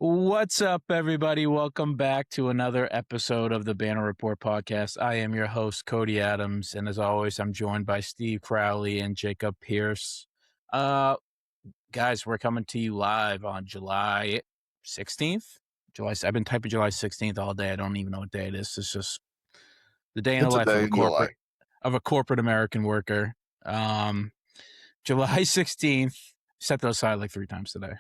What's up, everybody? Welcome back to another episode of the Banner Report podcast. I am your host, Cody Adams, and as always, I'm joined by Steve Crowley and Jacob Pierce. Guys, we're coming to you live on July 16th. I've been typing July 16th all day. I don't even know what day it is. It's just the day in the life of a corporate American worker. July 16th. Set those aside like 3 times today,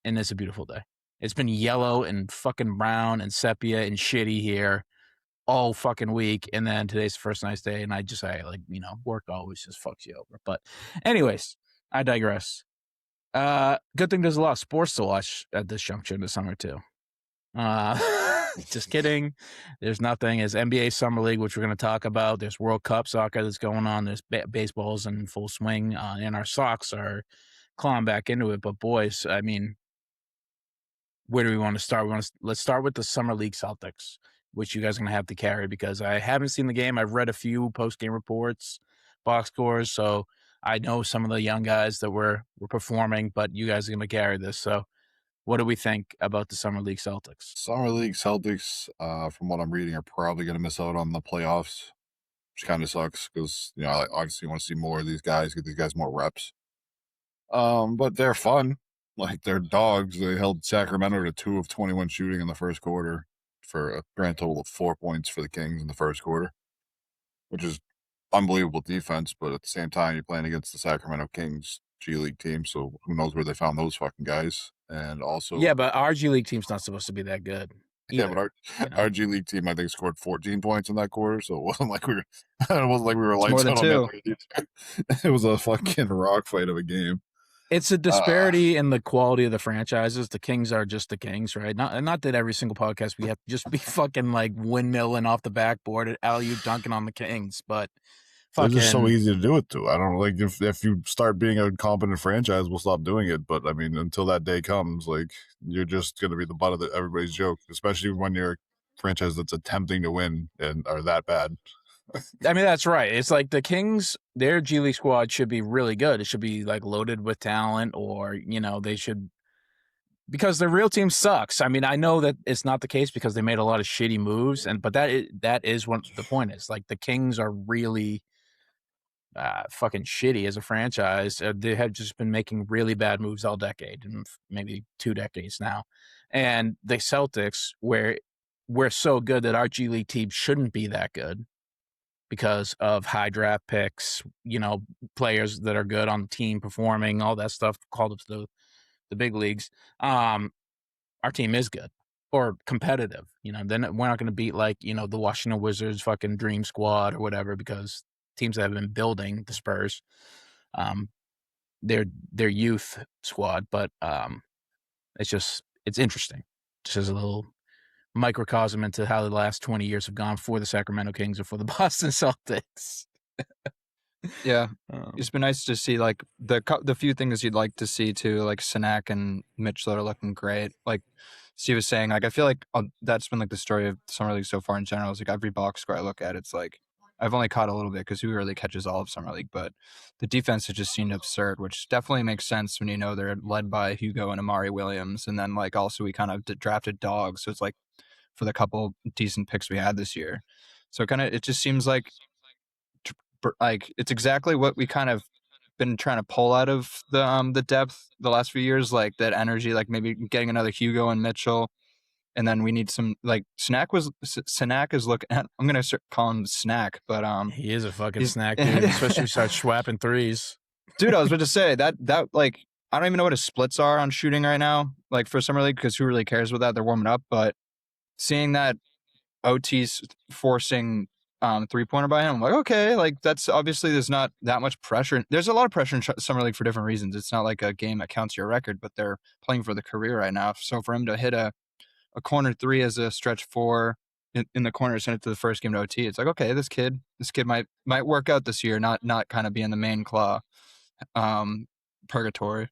and it's a beautiful day. It's been yellow and fucking brown and sepia and shitty here all fucking week. And then today's the first nice day. And work always just fucks you over. But anyways, I digress. Good thing there's a lot of sports to watch at this juncture in the summer too. Just kidding. There's nothing. There's NBA Summer League, which we're going to talk about. There's World Cup soccer that's going on. There's baseballs in full swing. And our Sox are clawing back into it. But boys, I mean, where do we want to start? Let's start with the Summer League Celtics, which you guys are going to have to carry because I haven't seen the game. I've read a few post-game reports, box scores, so I know some of the young guys that were performing, but you guys are going to carry this. So what do we think about the Summer League Celtics? Summer League Celtics, from what I'm reading, are probably going to miss out on the playoffs, which kind of sucks because, I obviously want to see more of these guys, get these guys more reps. But they're fun. Like, they're dogs. They held Sacramento to 2 of 21 shooting in the first quarter for a grand total of 4 points for the Kings in the first quarter, which is unbelievable defense. But at the same time, you're playing against the Sacramento Kings G League team, so who knows where they found those fucking guys. And also, yeah, but our G League team's not supposed to be that good. Either. Yeah, but our G League team, I think, scored 14 points in that quarter, so it wasn't like we were lights out on it. It was a fucking rock fight of a game. It's a disparity in the quality of the franchises. The Kings are just the Kings, right? Not that every single podcast we have to just be fucking like windmilling off the backboard at alley-oop dunking on the Kings, but fucking, it's just so easy to do it to. I don't like if you start being a competent franchise, we'll stop doing it. But I mean, until that day comes, like you're just going to be the butt of everybody's joke, especially when you're a franchise that's attempting to win and are that bad. I mean, that's right. It's like the Kings, their G League squad should be really good. It should be like loaded with talent, or, they should, because their real team sucks. I mean, I know that it's not the case because they made a lot of shitty moves, but that is what the point is. Like the Kings are really fucking shitty as a franchise. They have just been making really bad moves all decade, and maybe 2 decades now. And the Celtics, where we're so good that our G League team shouldn't be that good, because of high draft picks, players that are good on the team performing, all that stuff called up to the big leagues. Our team is good or competitive. Then we're not going to beat the Washington Wizards fucking dream squad or whatever, because teams that have been building, the Spurs, their youth squad. But it's interesting. Just as a little microcosm into how the last 20 years have gone for the Sacramento Kings or for the Boston Celtics. Yeah, it's been nice to see like the few things you'd like to see too, like Sinak and Mitchell are looking great. Like Steve was saying, like I feel like that's been like the story of Summer League so far in general. It's like every box score I look at, it's like I've only caught a little bit because who really catches all of Summer League, but the defense has just seemed absurd, which definitely makes sense when they're led by Hugo and Amari Williams, and then like also we kind of drafted dogs, so it's like for the couple decent picks we had this year. So it just seems like it's exactly what we kind of been trying to pull out of the depth the last few years, like that energy, like maybe getting another Hugo and Mitchell. And then we need some like Snack is looking at, I'm going to call him Snack, but he is a fucking snack, dude, especially if he starts swapping threes. Dude, I was about to say that like, I don't even know what his splits are on shooting right now, like for Summer League, because who really cares about that? They're warming up, but seeing that OT's forcing 3-pointer by him, I'm like, okay, like that's obviously there's not that much pressure. There's a lot of pressure in Summer League for different reasons. It's not like a game that counts your record, but they're playing for the career right now. So for him to hit a corner 3 as a stretch 4 in the corner, send it to the first game to OT, it's like, okay, this kid might work out this year, not kind of be in the main claw purgatory.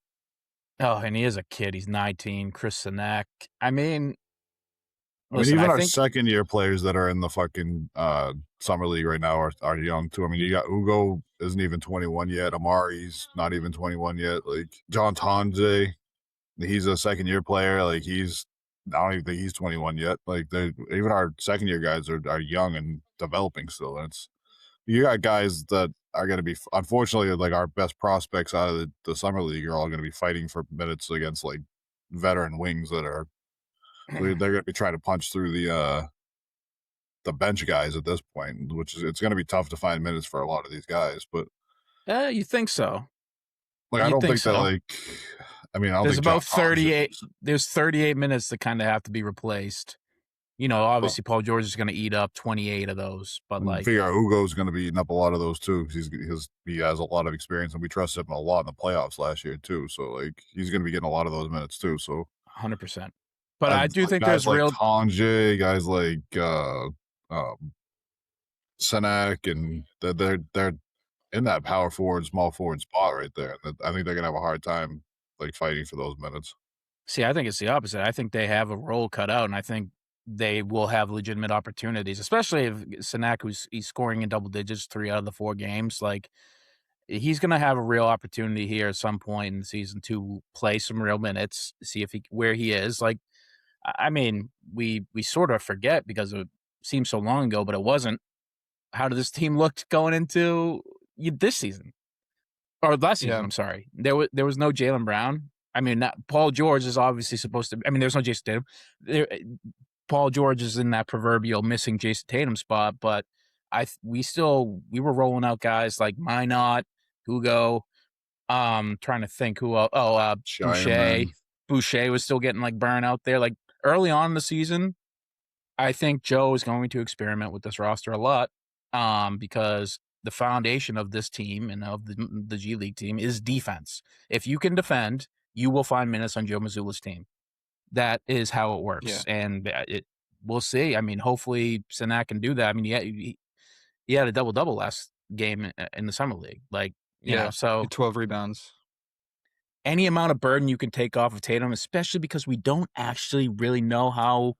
Oh, and he is a kid. He's 19. Chris Sinak. I mean, even our second-year players that are in the fucking Summer League right now are young, too. I mean, you got Ugo isn't even 21 yet. Amari's not even 21 yet. Like, John Tonje, he's a second-year player. Like, he's I don't even think he's 21 yet. Like even our second year guys are young and developing still. And you got guys that are going to be, unfortunately, like our best prospects out of the summer league are all going to be fighting for minutes against like veteran wings that are they're going to be trying to punch through the bench guys at this point, which is it's going to be tough to find minutes for a lot of these guys. But You think so? like I You don't think think that so? like I mean I don't There's think John about Collins 38. is, There's 38 minutes that kind of have to be replaced. but Obviously Paul George is going to eat up 28 of those, but and like, figure Ugo's going to be eating up a lot of those too because he has a lot of experience and we trust him a lot in the playoffs last year too. So like he's going to be getting a lot of those minutes too. So 100%. But I do think guys there's like real. Tonje, guys like Senak, and they're in that power forward, small forward spot right there. I think they're gonna have a hard time like fighting for those minutes. See, I think it's the opposite. I think they have a role cut out, and I think they will have legitimate opportunities, especially if Sanak, he's scoring in double digits 3 out of the 4 games. Like, he's going to have a real opportunity here at some point in the season to play some real minutes, see if where he is. Like, I mean, we sort of forget because it seems so long ago, but it wasn't. How did this team look going into this season? Or last season, Yeah. I'm sorry. There was no Jaylen Brown. I mean, Paul George is obviously supposed to. I mean, there's no Jason Tatum. Paul George is in that proverbial missing Jason Tatum spot, but we were rolling out guys like Minot, Hugo. Trying to think who else. Boucher. Shireman. Boucher was still getting like burn out there. Like early on in the season, I think Joe is going to experiment with this roster a lot, because the foundation of this team and of the G League team is defense. If you can defend, you will find minutes on Joe Mazzulla's team. That is how it works, and we'll see. I mean, hopefully Sanak can do that. I mean, he had a double last game in the summer league. Like, so 12 rebounds. Any amount of burden you can take off of Tatum, especially because we don't actually really know how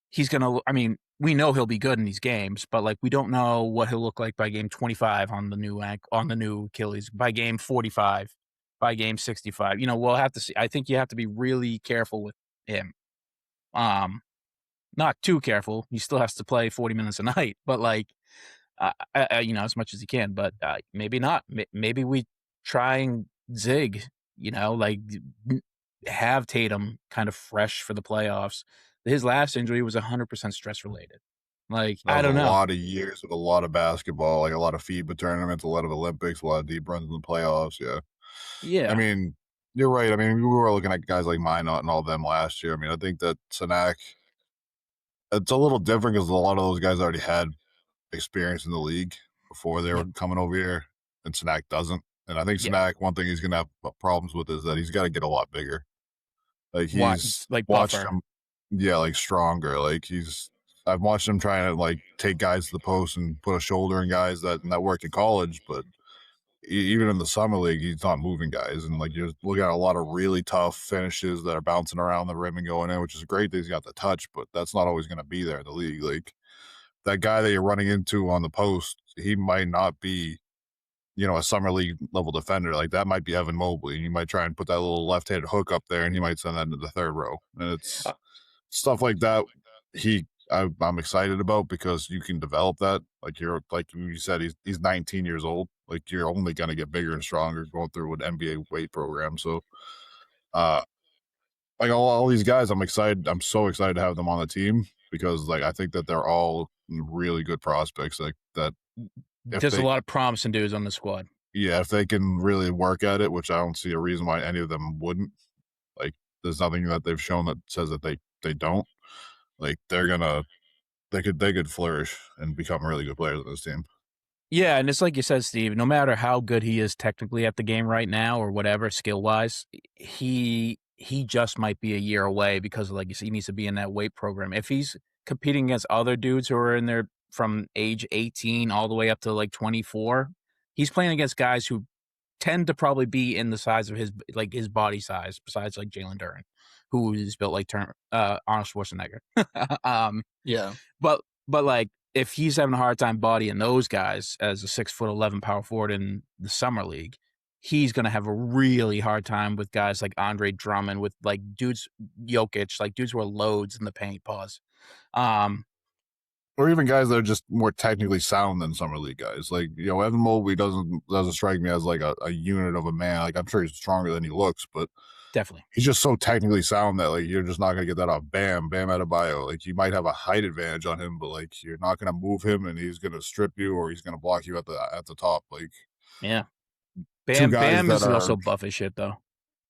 he's going to, I mean, we know he'll be good in these games, but like we don't know what he'll look like by game 25 on the new Achilles, by game 45, by game 65. We'll have to see. I think you have to be really careful with him. Not too careful. He still has to play 40 minutes a night, but like, as much as he can. But maybe not. Maybe we try and zig. Like have Tatum kind of fresh for the playoffs. His last injury was 100% stress related. Like, I don't know. A lot of years of a lot of basketball, like a lot of FIBA tournaments, a lot of Olympics, a lot of deep runs in the playoffs. Yeah. Yeah. I mean, you're right. I mean, we were looking at guys like Minot and all of them last year. I mean, I think that Sanak, it's a little different because a lot of those guys already had experience in the league before they were coming over here, and Sanak doesn't. And I think Sanak, one thing he's going to have problems with is that he's got to get a lot bigger. Like he's like watched buffer. him, like stronger. Like I've watched him trying to like take guys to the post and put a shoulder in guys that worked in college, but even in the summer league, he's not moving guys. And like you're looking at a lot of really tough finishes that are bouncing around the rim and going in, which is great that he's got the touch, but that's not always going to be there in the league. Like that guy that you're running into on the post, he might not be, a summer league level defender. Like that might be Evan Mobley, and you might try and put that little left-handed hook up there, and he might send that into the third row. And it's stuff like that. I'm excited about because you can develop that. Like you said, he's 19 years old. Like you're only gonna get bigger and stronger going through an NBA weight program. So, like all these guys, I'm excited. I'm so excited to have them on the team because like I think that they're all really good prospects. Like that. There's a lot of promising dudes on the squad. Yeah, if they can really work at it, which I don't see a reason why any of them wouldn't. Like, there's nothing that they've shown that says that they don't. Like, they could flourish and become really good players on this team. Yeah, and it's like you said, Steve, no matter how good he is technically at the game right now or whatever, skill-wise, he just might be a year away because, like you said, he needs to be in that weight program. If he's competing against other dudes who are in there from age 18 all the way up to, like, 24, he's playing against guys who tend to probably be in the size of his body size, besides, like, Jalen Darryn, who is built like Arnold Schwarzenegger. Yeah. But, like, if he's having a hard time bodying those guys as a 6'11" power forward in the summer league, he's going to have a really hard time with guys like Andre Drummond, with like dudes, Jokic, like dudes who are loads in the paint. Pause. Or even guys that are just more technically sound than summer league guys. Like, Evan Mobley doesn't strike me as like a unit of a man. Like, I'm sure he's stronger than he looks, but definitely he's just so technically sound that like you're just not gonna get that off Bam Adebayo. Like, you might have a height advantage on him, but like you're not gonna move him, and he's gonna strip you or he's gonna block you at the top. Like, yeah. two guys Bam that is are also buff as shit though.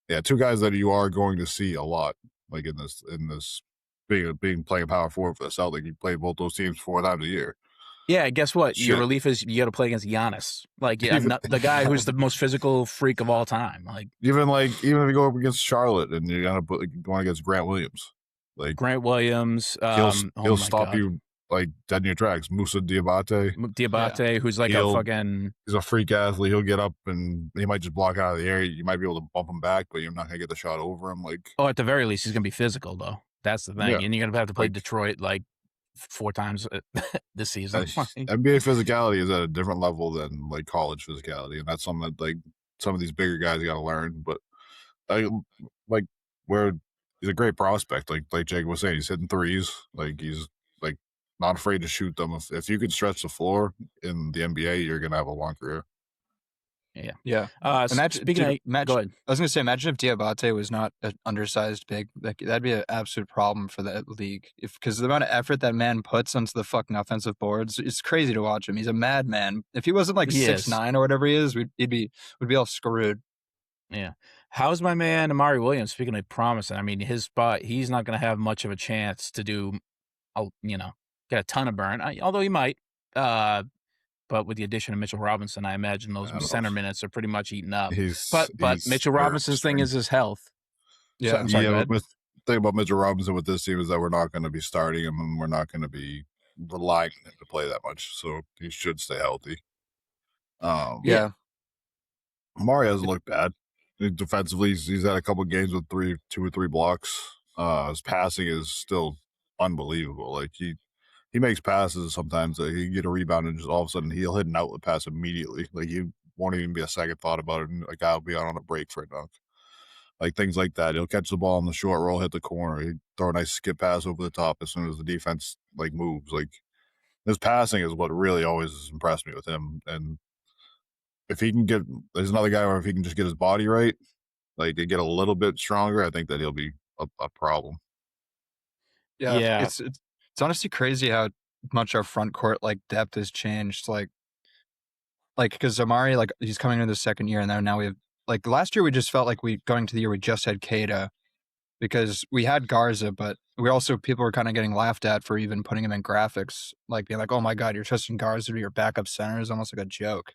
Yeah, two guys that you are going to see a lot, like in this being playing power forward for the Celtics. You play both those teams 4 times a year. Yeah, guess what? Shit. Your relief is you got to play against Giannis, like the guy who's the most physical freak of all time. Like even if you go up against Charlotte and you're gonna going against Grant Williams, like Grant Williams, he'll stop you like dead in your tracks. Musa Diabate, who's like he's a freak athlete. He'll get up and he might just block out of the air. You might be able to bump him back, but you're not gonna get the shot over him. Like, at the very least, he's gonna be physical though. That's the thing, and you're gonna have to play Detroit like 4 times this season. NBA physicality is at a different level than like college physicality, and that's something that like some of these bigger guys got to learn. But he's a great prospect. Like Jake was saying, he's hitting threes. Like, he's like not afraid to shoot them. If you can stretch the floor in the NBA, you're gonna have a long career. Yeah. Go ahead. I was gonna say, imagine if Diabate was not an undersized big. That'd be an absolute problem for the league. Because the amount of effort that man puts onto the fucking offensive boards, it's crazy to watch him. He's a madman. If he wasn't like 6'9" or whatever he is, we'd be all screwed. Yeah. How's my man Amari Williams? Speaking of promising, I mean, his spot, he's not going to have much of a chance to do, get a ton of burn. Although he might. But with the addition of Mitchell Robinson, I imagine those center minutes are pretty much eaten up. But Mitchell Robinson's thing is his health. Yeah. But the thing about Mitchell Robinson with this team is that we're not going to be starting him, and we're not going to be relying on him to play that much. So he should stay healthy. Yeah. Amari hasn't looked bad. Defensively, he's had a couple of games with 2 or 3 blocks. His passing is still unbelievable. Like, he makes passes sometimes that he can get a rebound and just all of a sudden he'll hit an outlet pass immediately. Like, you won't even be a second thought about it, and a guy will be on a break for a dunk. Like, things like that. He'll catch the ball in the short roll, hit the corner. He'd throw a nice skip pass over the top as soon as the defense like moves. Like, his passing is what really always has impressed me with him. And if he can there's another guy where if he can just get his body right, like to get a little bit stronger, I think that he'll be a problem. Yeah. It's honestly crazy how much our front court like depth has changed. Like because Amari, like, he's coming into the second year, and now we have, like, last year we just felt like going to the year we just had Kada because we had Garza, but people were kind of getting laughed at for even putting him in graphics, like being like, oh my God, you're trusting Garza to be your backup center is almost like a joke.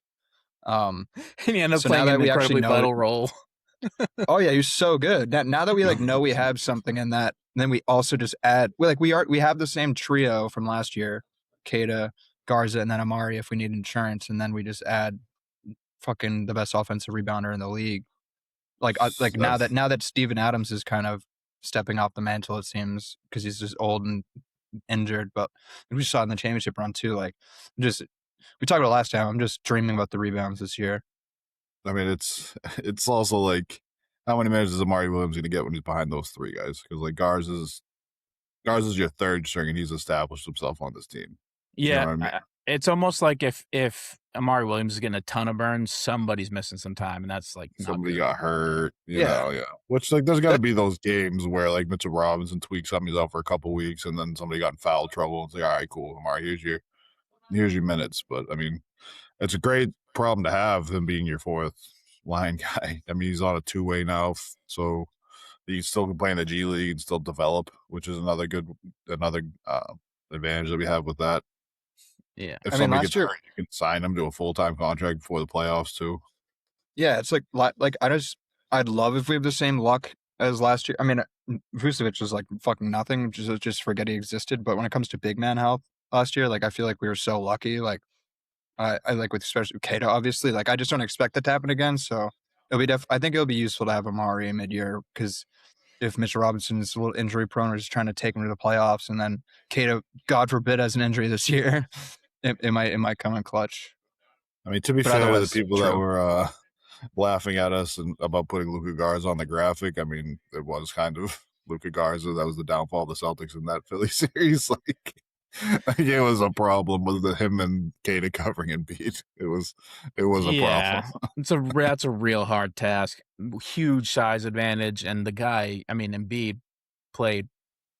And he ended up playing an incredibly vital role. Oh yeah, he was so good. Now that we like know we have something in that, then we also just add we have the same trio from last year, Kada, Garza, and then Amari if we need insurance, and then we just add fucking the best offensive rebounder in the league. Now that Steven Adams is kind of stepping off the mantle, it seems, because he's just old and injured. But we saw in the championship run too. Like, we talked about last time. I'm just dreaming about the rebounds this year. I mean, it's also like, how many minutes is Amari Williams going to get when he's behind those 3 guys? Because like Garza's your third string, and he's established himself on this team. Yeah, you know what I mean? It's almost like if Amari Williams is getting a ton of burns, somebody's missing some time, and that's like somebody got hurt. You know. Which, like, there's got to be those games where like Mitchell Robinson tweaks something, he's out for a couple weeks, and then somebody got in foul trouble. It's like, all right, cool, Amari, here's your minutes. But I mean, it's a great problem to have, him being your 4th line guy. I mean, he's on a 2-way now, so he still can play in the G League and still develop, which is another advantage that we have with that. Yeah, if somebody gets hurt, you can sign him to a full-time contract before the playoffs too. Yeah, it's like I'd love if we have the same luck as last year. I mean, Vucevic was like fucking nothing, just forget he existed. But when it comes to big man health last year, like, I feel like we were so lucky. Like, I like with especially Kato, obviously. Like, I just don't expect that to happen again. So I think it'll be useful to have Amari mid-year, because if Mitchell Robinson is a little injury prone, we're just trying to take him to the playoffs, and then Kato, God forbid, has an injury this year, it might come in clutch. I mean, to be fair to the people that were laughing at us and about putting Luka Garza on the graphic. I mean, it was kind of Luka Garza that was the downfall of the Celtics in that Philly series. Like it was a problem with him and Cade covering Embiid. It was a problem. That's a real hard task. Huge size advantage, and the guy, I mean, Embiid played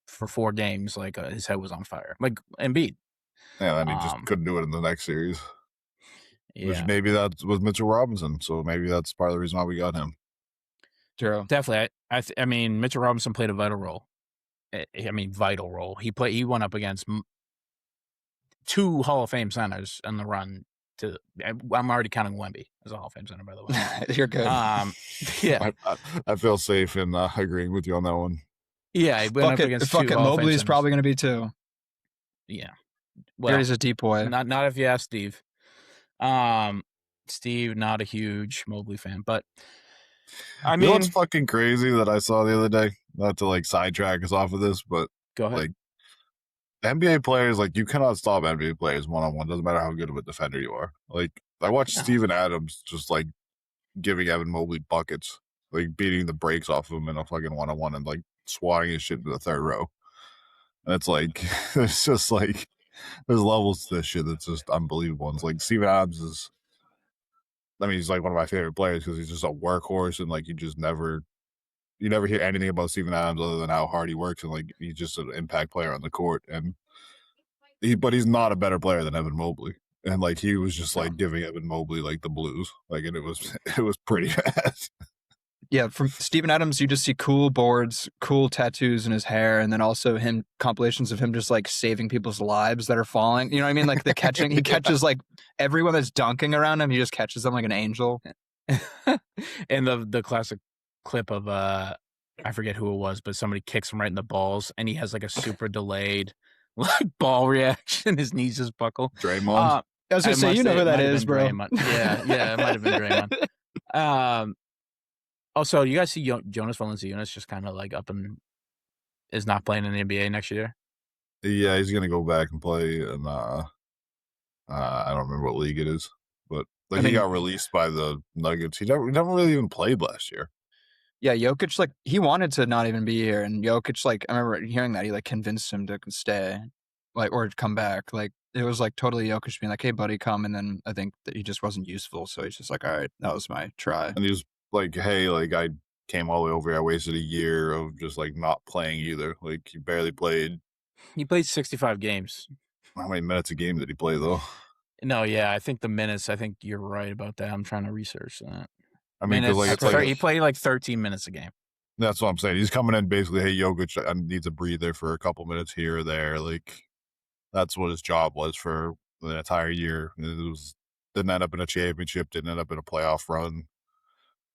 for 4 games like his head was on fire. Like Embiid. Yeah, and he just couldn't do it in the next series. Yeah. Which maybe that was Mitchell Robinson, so maybe that's part of the reason why we got him. True. Definitely. I mean, Mitchell Robinson played a vital role. Vital role. He went up against 2 Hall of Fame centers on the run to. I'm already counting Wemby as a Hall of Fame center, by the way. You're good. Yeah. I feel safe in agreeing with you on that one. Yeah, he went up against 2 Hall of Fame Mobley's centers. probably going to be too. Yeah. Well, he's a deep boy. Not if you ask Steve. Steve, not a huge Mobley fan, but I mean, you know what's fucking crazy that I saw the other day? Not to like sidetrack us off of this, but go ahead. Like NBA players, like you cannot stop NBA players one-on-one. Doesn't matter how good of a defender you are. Like I watched Steven Adams just like giving Evan Mobley buckets, like beating the brakes off of him in a fucking one-on-one and like swatting his shit to the third row. And it's like it's just like there's levels to this shit that's just unbelievable. And it's like Steven Adams is, I mean, he's like one of my favorite players because he's just a workhorse and like you never hear anything about Steven Adams other than how hard he works and like he's just an impact player on the court. And but he's not a better player than Evan Mobley. And like he was just like giving Evan Mobley like the blues, like, and it was pretty bad. Yeah, from Steven Adams, you just see cool boards, cool tattoos in his hair, and then also compilations of him just like saving people's lives that are falling. You know what I mean? Like the catching, he catches like everyone that's dunking around him. He just catches them like an angel. And the classic clip of I forget who it was, but somebody kicks him right in the balls, and he has like a super delayed like ball reaction. His knees just buckle. Draymond. I was gonna say, you know who that is, bro. Yeah, it might have been Draymond. Also, you guys see Jonas Valanciunas just kind of like up and is not playing in the NBA next year? Yeah, he's gonna go back and play in I don't remember what league it is, but like he got released by the Nuggets. He never really even played last year. Yeah, Jokic, like he wanted to not even be here, and Jokic, like I remember hearing that he like convinced him to stay, like or come back. Like it was like totally Jokic being like, "Hey, buddy, come," and then I think that he just wasn't useful, so he's just like, "All right, that was my try." And he was like, "Hey, like I came all the way over here. I wasted a year of just like not playing either. Like he barely played. He played 65 games. How many minutes a game did he play though? No, yeah, I think the minutes. I think you're right about that. I'm trying to research that. I mean, minutes, like, it's like he played like 13 minutes a game. That's what I'm saying. He's coming in basically, hey, Jokic needs a breather for a couple minutes here or there. Like that's what his job was for the entire year. Didn't end up in a championship, didn't end up in a playoff run.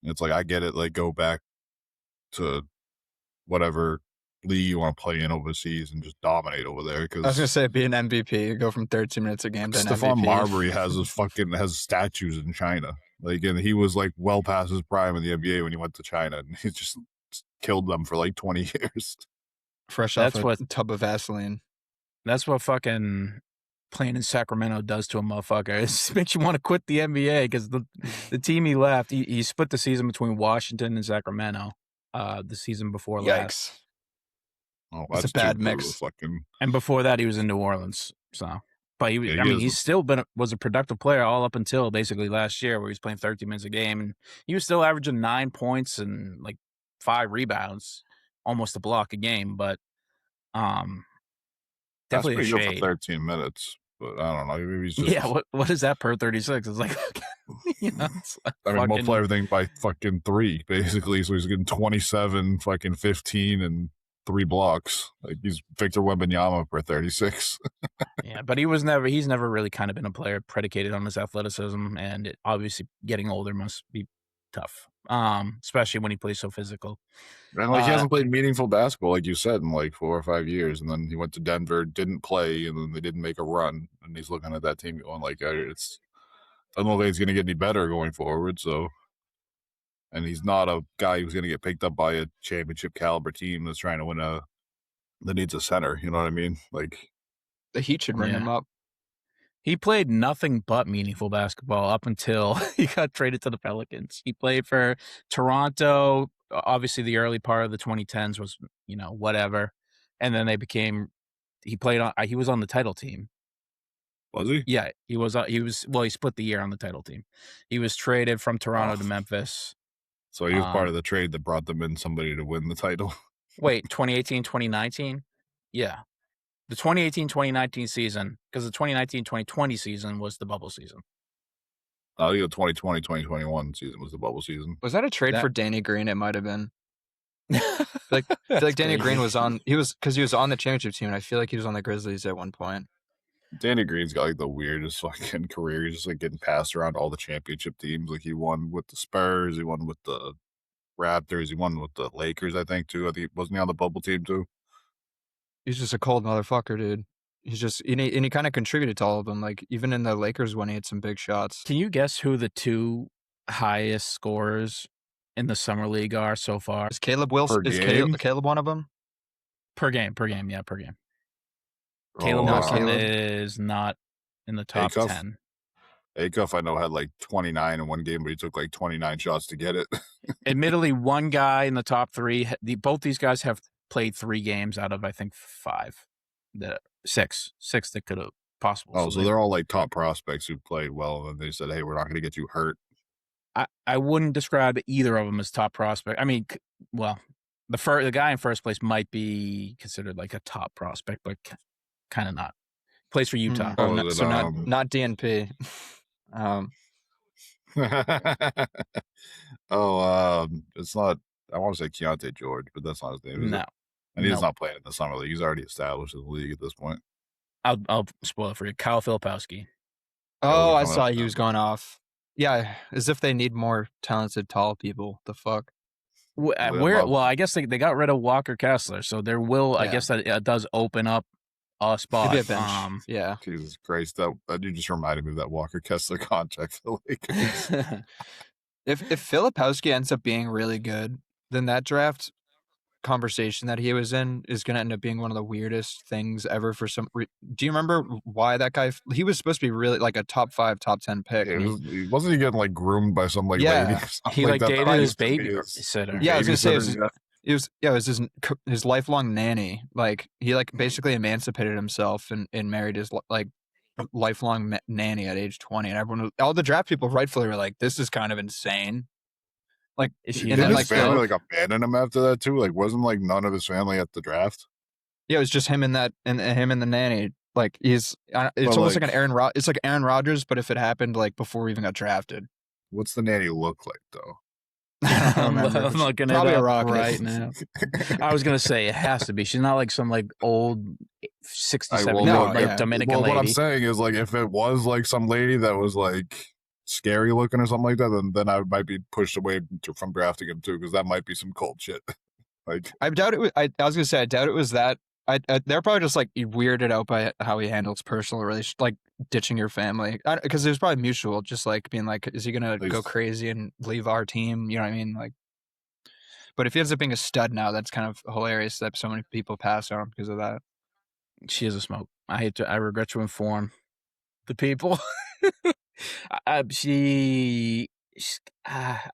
It's like I get it. Like go back to whatever league you want to play in overseas and just dominate over there. Because I was gonna say, be an MVP, go from 13 minutes a game to an Stephon MVP. Marbury has statues in China. Like, and he was like well past his prime in the NBA when he went to China, and he just killed them for like 20 years. Fresh off a tub of Vaseline. That's what fucking playing in Sacramento does to a motherfucker. It makes you want to quit the NBA because the team he left, he split the season between Washington and Sacramento. The season before last. Oh, that's a bad mix. And before that, he was in New Orleans. So, but he's still was a productive player all up until basically last year, where he was playing 13 minutes a game, and he was still averaging 9 points and like 5 rebounds, almost a block a game. But definitely pretty a good shade. for 13 minutes. But I don't know. Maybe he's just What is that per 36? It's like, it's like I mean, multiply everything by fucking 3, basically. So he's getting 27, fucking 15, and 3 blocks. Like he's Victor Wembanyama per 36. Yeah, but he's never really kind of been a player predicated on his athleticism, and obviously getting older must be tough, especially when he plays so physical. And like he hasn't played meaningful basketball, like you said, in like 4 or 5 years. And then he went to Denver, didn't play, and then they didn't make a run. And he's looking at that team going like, I don't know if he's going to get any better going forward. So, and he's not a guy who's going to get picked up by a championship caliber team that's trying to win that needs a center. You know what I mean? Like the Heat should bring him up. He played nothing but meaningful basketball up until he got traded to the Pelicans. He played for Toronto. Obviously, the early part of the 2010s was, whatever. And then he was on the title team. Was he? Yeah, he was, he split the year on the title team. He was traded from Toronto to Memphis. So he was part of the trade that brought them in somebody to win the title. Wait, 2018, 2019? Yeah. The 2018-2019 season, because the 2019-2020 season was the bubble season. I think the 2020-2021 season was the bubble season. Was that a trade for Danny Green? It might have been. I feel like Danny Green was on the championship team, and I feel like he was on the Grizzlies at one point. Danny Green's got like the weirdest fucking career. He's just like getting passed around all the championship teams. Like he won with the Spurs, he won with the Raptors, he won with the Lakers, I think too. I think wasn't he on the bubble team too? He's just a cold motherfucker, dude. He's just and he kind of contributed to all of them. Like even in the Lakers when he had some big shots. Can you guess who the two highest scorers in the summer league are so far? Is Caleb Wilson? Is Caleb one of them? Per game, yeah, per game. Caleb Wilson is not in the top 10. Acuff, I know, had like 29 in one game, but he took like 29 shots to get it. Admittedly, one guy in the top 3. Both these guys have played 3 games out of, I think, 5. Six that could have possible. Oh, so they're all like top prospects who played well, and they said, "Hey, we're not going to get you hurt." I wouldn't describe either of them as top prospect. I mean, well, the guy in first place might be considered like a top prospect, but kind of not. Plays for Utah. Not DNP. It's not. I want to say Keontae George, but that's not his name. No, and he's not playing in the summer league. He's already established in the league at this point. I'll spoil it for you. Kyle Filipowski. Oh, I saw he was going off. Yeah, as if they need more talented tall people. The fuck. Well, I guess they got rid of Walker Kessler, so there will. Yeah. I guess that does open up a spot. Maybe a bench. Yeah. Jesus Christ, that you just reminded me of that Walker Kessler contract for the Lakers. If Filipowski ends up being really good, then that draft conversation that he was in is going to end up being one of the weirdest things ever for some do you remember why that guy he was supposed to be really like a top 5 top 10 pick? He wasn't he getting like groomed by some like lady he like dated his babysitter. I was gonna say it was his lifelong nanny. Like he like basically emancipated himself and married his like lifelong nanny at age 20, and all the draft people rightfully were like, this is kind of insane. Like, and then his family like abandoned him after that too. Like, wasn't like none of his family at the draft? Yeah, it was just him and him and the nanny. Like, it's almost like an it's like Aaron Rodgers, but if it happened like before he even got drafted. What's the nanny look like though? I'm looking at it right now. I was gonna say it has to be. She's not like some like old 67 Dominican lady. What I'm saying is like if it was like some lady that was like scary looking or something like that, then I might be pushed away from drafting him too, because that might be some cold shit. Like I doubt it was. I was gonna say I doubt it was that. They're probably just like weirded out by how he handles personal relations, like ditching your family, because it was probably mutual. Just like being like, is he gonna go crazy and leave our team? You know what I mean? Like, but if he ends up being a stud now, that's kind of hilarious that so many people pass on him because of that. She is a smoke. I regret to inform the people. I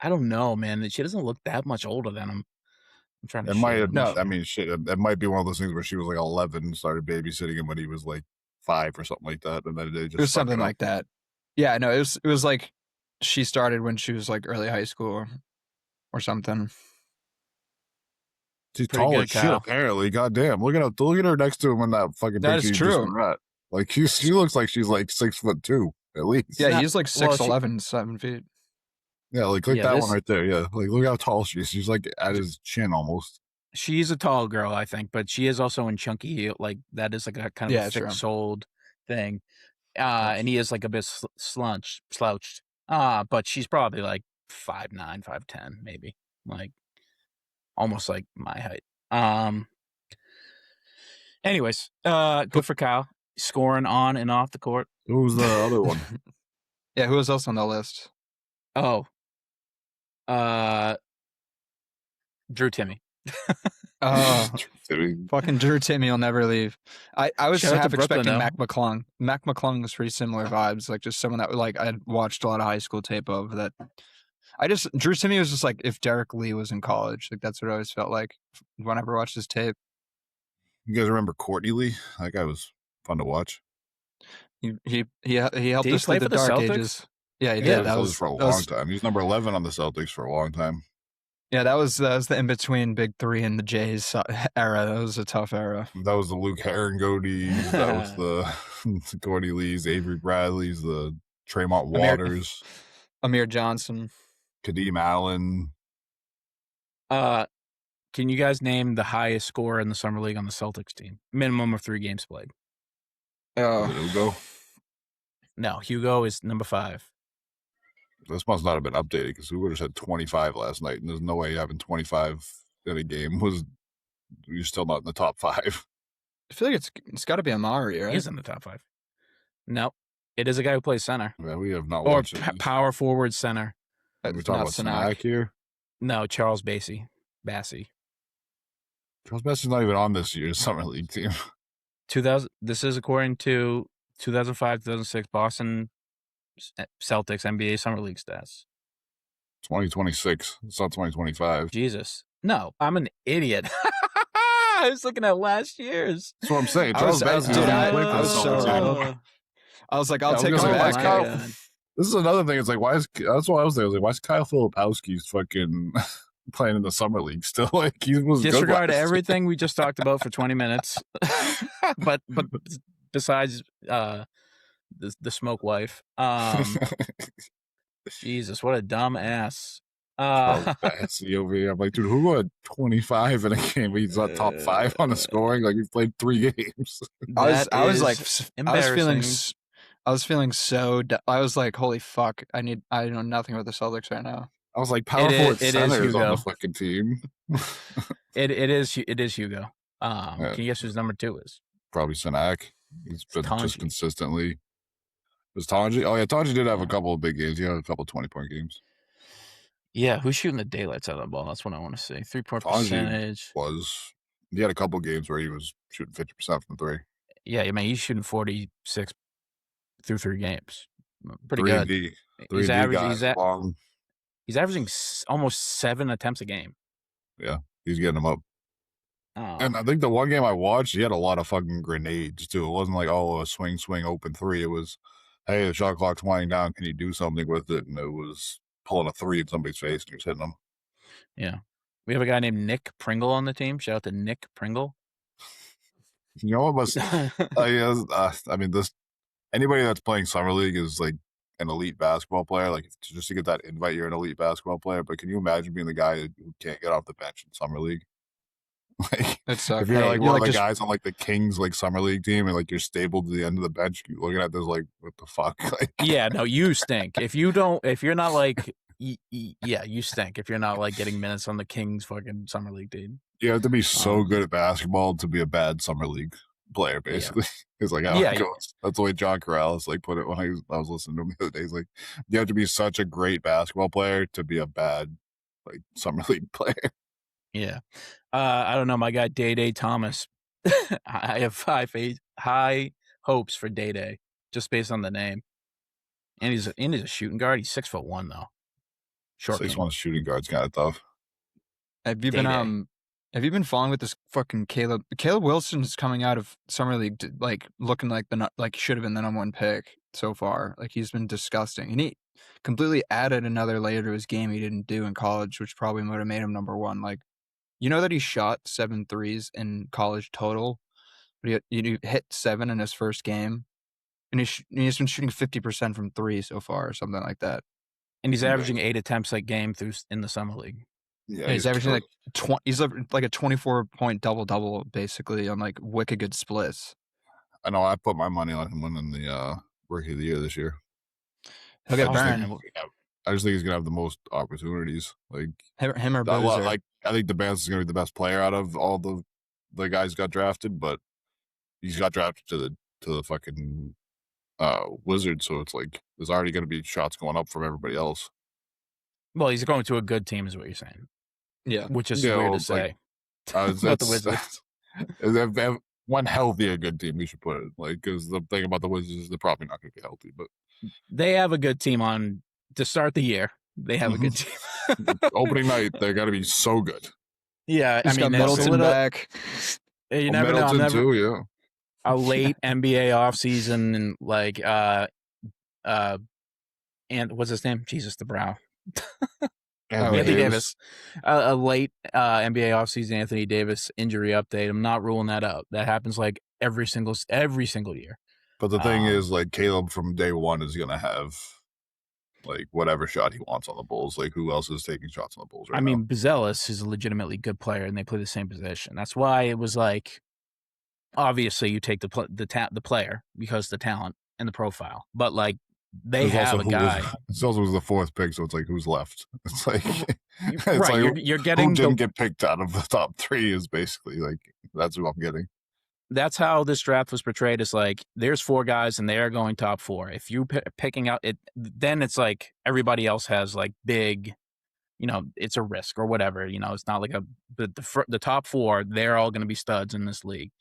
don't know, man. She doesn't look that much older than him. I'm trying to. I mean, shit. It might be one of those things where she was like 11 and started babysitting him when he was like 5 or something like that, and then it was something like that. Yeah, no, it was like she started when she was like early high school or something. She's tall as shit, apparently. Goddamn, look at her next to him in that fucking picture. That is true. Like she looks like she's like 6'2" at least. Yeah, he's like 6'11", 7 feet. Yeah, like click that one right there. Yeah, like look how tall she is. She's like at his chin almost. She's a tall girl, I think, but she is also in chunky. Like that is like a kind of a thick-soled thing, and he is like a bit slouched. But she's probably like 5'9", 5'10", maybe, like almost like my height. Anyways, good for Kyle, scoring on and off the court. Who was the other one? Yeah, who was else on the list? Oh, Drew Timme. Oh, Timmy. fucking Drew Timmy will never leave. I was Shout out to half Brooklyn, expecting though. Mac McClung. Mac McClung was pretty similar vibes, like just someone that like I'd watched a lot of high school tape of. That Drew Timmy was just like if Derek Lee was in college. Like that's what I always felt like whenever I watched his tape. You guys remember Courtney Lee? That guy was fun to watch. He helped Did he us play through the for the dark Celtics? ages. Yeah, he Yeah, did. That was for a long time. He was number 11 on the Celtics for a long time. Yeah, that was the in between Big Three and the Jays era. That was a tough era. That was the Luke Herringodies. That was the Courtney Lees, Avery Bradleys, the Tremont Waters, Amir Johnson, Kadeem Allen. Can you guys name the highest scorer in the summer league on the Celtics team? Minimum of 3 games played. Hugo. No, Hugo is number 5. This must not have been updated because Hugo just had 25 last night, and there's no way having 25 in a game you're still not in the top 5. I feel like it's got to be Amari, right? He's in the top 5. No, it is a guy who plays center. Yeah, we have not Or watched it. power forward center. We're talking about Snack here. No, Charles Bassey. Charles Bassey's not even on this year's summer league team. 2000. This is according to 2005-2006 Boston Celtics NBA summer league stats. 2026. It's not 2025. Jesus, no, I'm an idiot. I was looking at last year's. That's what I'm saying. I Charles was- Bassey dude, doesn't I- play for I the was so Celtics wrong. anymore. I was like, Yeah, I'll I was take gonna him say, back. why is Kyle- This is another thing. It's like, that's what I was thinking. I was like, why is Kyle Filipowski's fucking playing in the summer league still? Like, he was Disregard good last everything we just talked about for 20 minutes. but besides the smoke wife, Jesus, what a dumb ass. Charles Bassey over here. I'm like, dude, who had 25 in a game? He's not top 5 on the scoring. Like, he's played 3 games. That I was is like, embarrassing. I was feeling so. I was like, holy fuck! I know nothing about the Celtics right now. I was like, power It forward is center is on Hugo. the fucking team. It is Hugo. Yeah. Can you guess who's number 2 is? Probably Sinak. He's been Tanji. just consistently. Was Tanji? Oh, yeah, Tanji did have a couple of big games. He had a couple of 20-point games. Yeah, who's shooting the daylights out of the ball? That's what I want to see. 3-point Tanji percentage. He had a couple of games where he was shooting 50% from 3. Yeah, I mean, he's shooting 46 through 3 games. Pretty 3 good. D. He's 3D averaging. guys long. He's averaging almost 7 attempts a game. He's getting them up. And I think the one game I watched, he had a lot of fucking grenades too. It wasn't like, oh, a swing, open 3. It was, hey, the shot clock's winding down. Can you do something with it? And it was pulling a 3 in somebody's face and he was hitting them. Yeah. We have a guy named Nick Pringle on the team. Shout out to Nick Pringle. You know what must? I mean, anybody that's playing summer league is like an elite basketball player. Like, just to get that invite, you're an elite basketball player. But can you imagine being the guy who can't get off the bench in summer league? Like, It sucks. if you're Hey, like you're one like of the just- guys on like the Kings like summer league team and like you're stabled to the end of the bench, you're looking at this like, what the fuck? Like, Yeah, no, you stink. If you're not like, yeah, you stink. If you're not like getting minutes on the Kings fucking summer league team. you have to be so good at basketball to be a bad summer league player, basically. It's like how it goes. That's the way John Corrales like put it when I was listening to him the other day. He's like, you have to be such a great basketball player to be a bad like summer league player. Yeah. I don't know. My guy Day Thomas. I have high hopes for Day just based on the name. And he's a shooting guard. He's 6'1" though. Short. 6'1" shooting guard's kind of tough. Have you been following with this fucking Caleb Wilson's coming out of summer league like looking like should have been the number 1 pick so far. Like he's been disgusting. And he completely added another layer to his game he didn't do in college, which probably would have made him number 1. Like, you know that he shot 7 threes in college total, but he hit 7 in his first game, and he's been shooting 50% from 3 so far, or something like that. And he's averaging 8 attempts a game in the summer league. Yeah, He's averaging like 20. He's like a 24-point double double on like wicked good splits. I know. I put my money on him winning the Rookie of the Year this year. He'll get I just burned. think- I just think he's gonna have the most opportunities. Like Him or Boozer. like I think Dybantsa is gonna be the best player out of all the guys who got drafted, but he's got drafted to the fucking Wizards, so it's like there's already gonna be shots going up from everybody else. Well, he's going to a good team, is what you're saying. Yeah. Which is Yeah, weird well, to say. About the Wizards. When healthy, a good team, we should put it. Like, because the thing about the Wizards is they're probably not going to be healthy, but They have a good team on to start the year. They have a good team. Opening night, they're going to be so good. Yeah, I mean, Middleton back. You never know. Middleton too, yeah. A late NBA offseason and like and what's his name? Jesus, the brow. Anthony Davis. A late NBA offseason Anthony Davis injury update. I'm not ruling that out. That happens like every single year. But the thing is, like, Caleb from day one is going to have like whatever shot he wants on the Bulls. Like, who else is taking shots on the Bulls right now? I mean, Buzelis is a legitimately good player, and they play the same position. That's why it was like, obviously, you take the player because the talent and the profile. But like, they have a guy. It also was the fourth pick, so it's like, who's left? It's like, it's right? like, you're getting who didn't get picked out of the top three is basically like that's what I'm getting. That's how this draft was portrayed. As like, there's four guys and they are going top four. If you picking out it, then it's like everybody else has like big, it's a risk or whatever. It's not like the top four. They're all going to be studs in this league.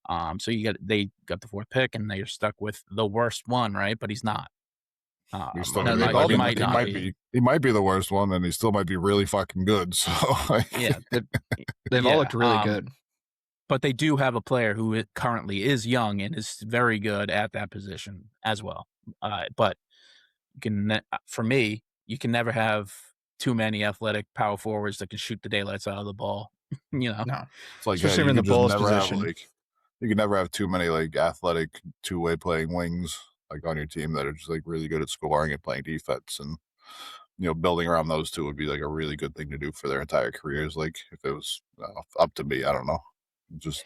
So they got the fourth pick and they're stuck with the worst one, right? But he's not. He might be the worst one, and he still might be really fucking good. So yeah, they've all looked really good. But they do have a player who currently is young and is very good at that position as well. But for me, you can never have too many athletic power forwards that can shoot the daylights out of the ball. No, it's like especially in the Bulls position. You can never have too many like athletic two-way playing wings like on your team that are just like really good at scoring and playing defense, and building around those two would be like a really good thing to do for their entire careers. Like if it was up to me, I don't know, just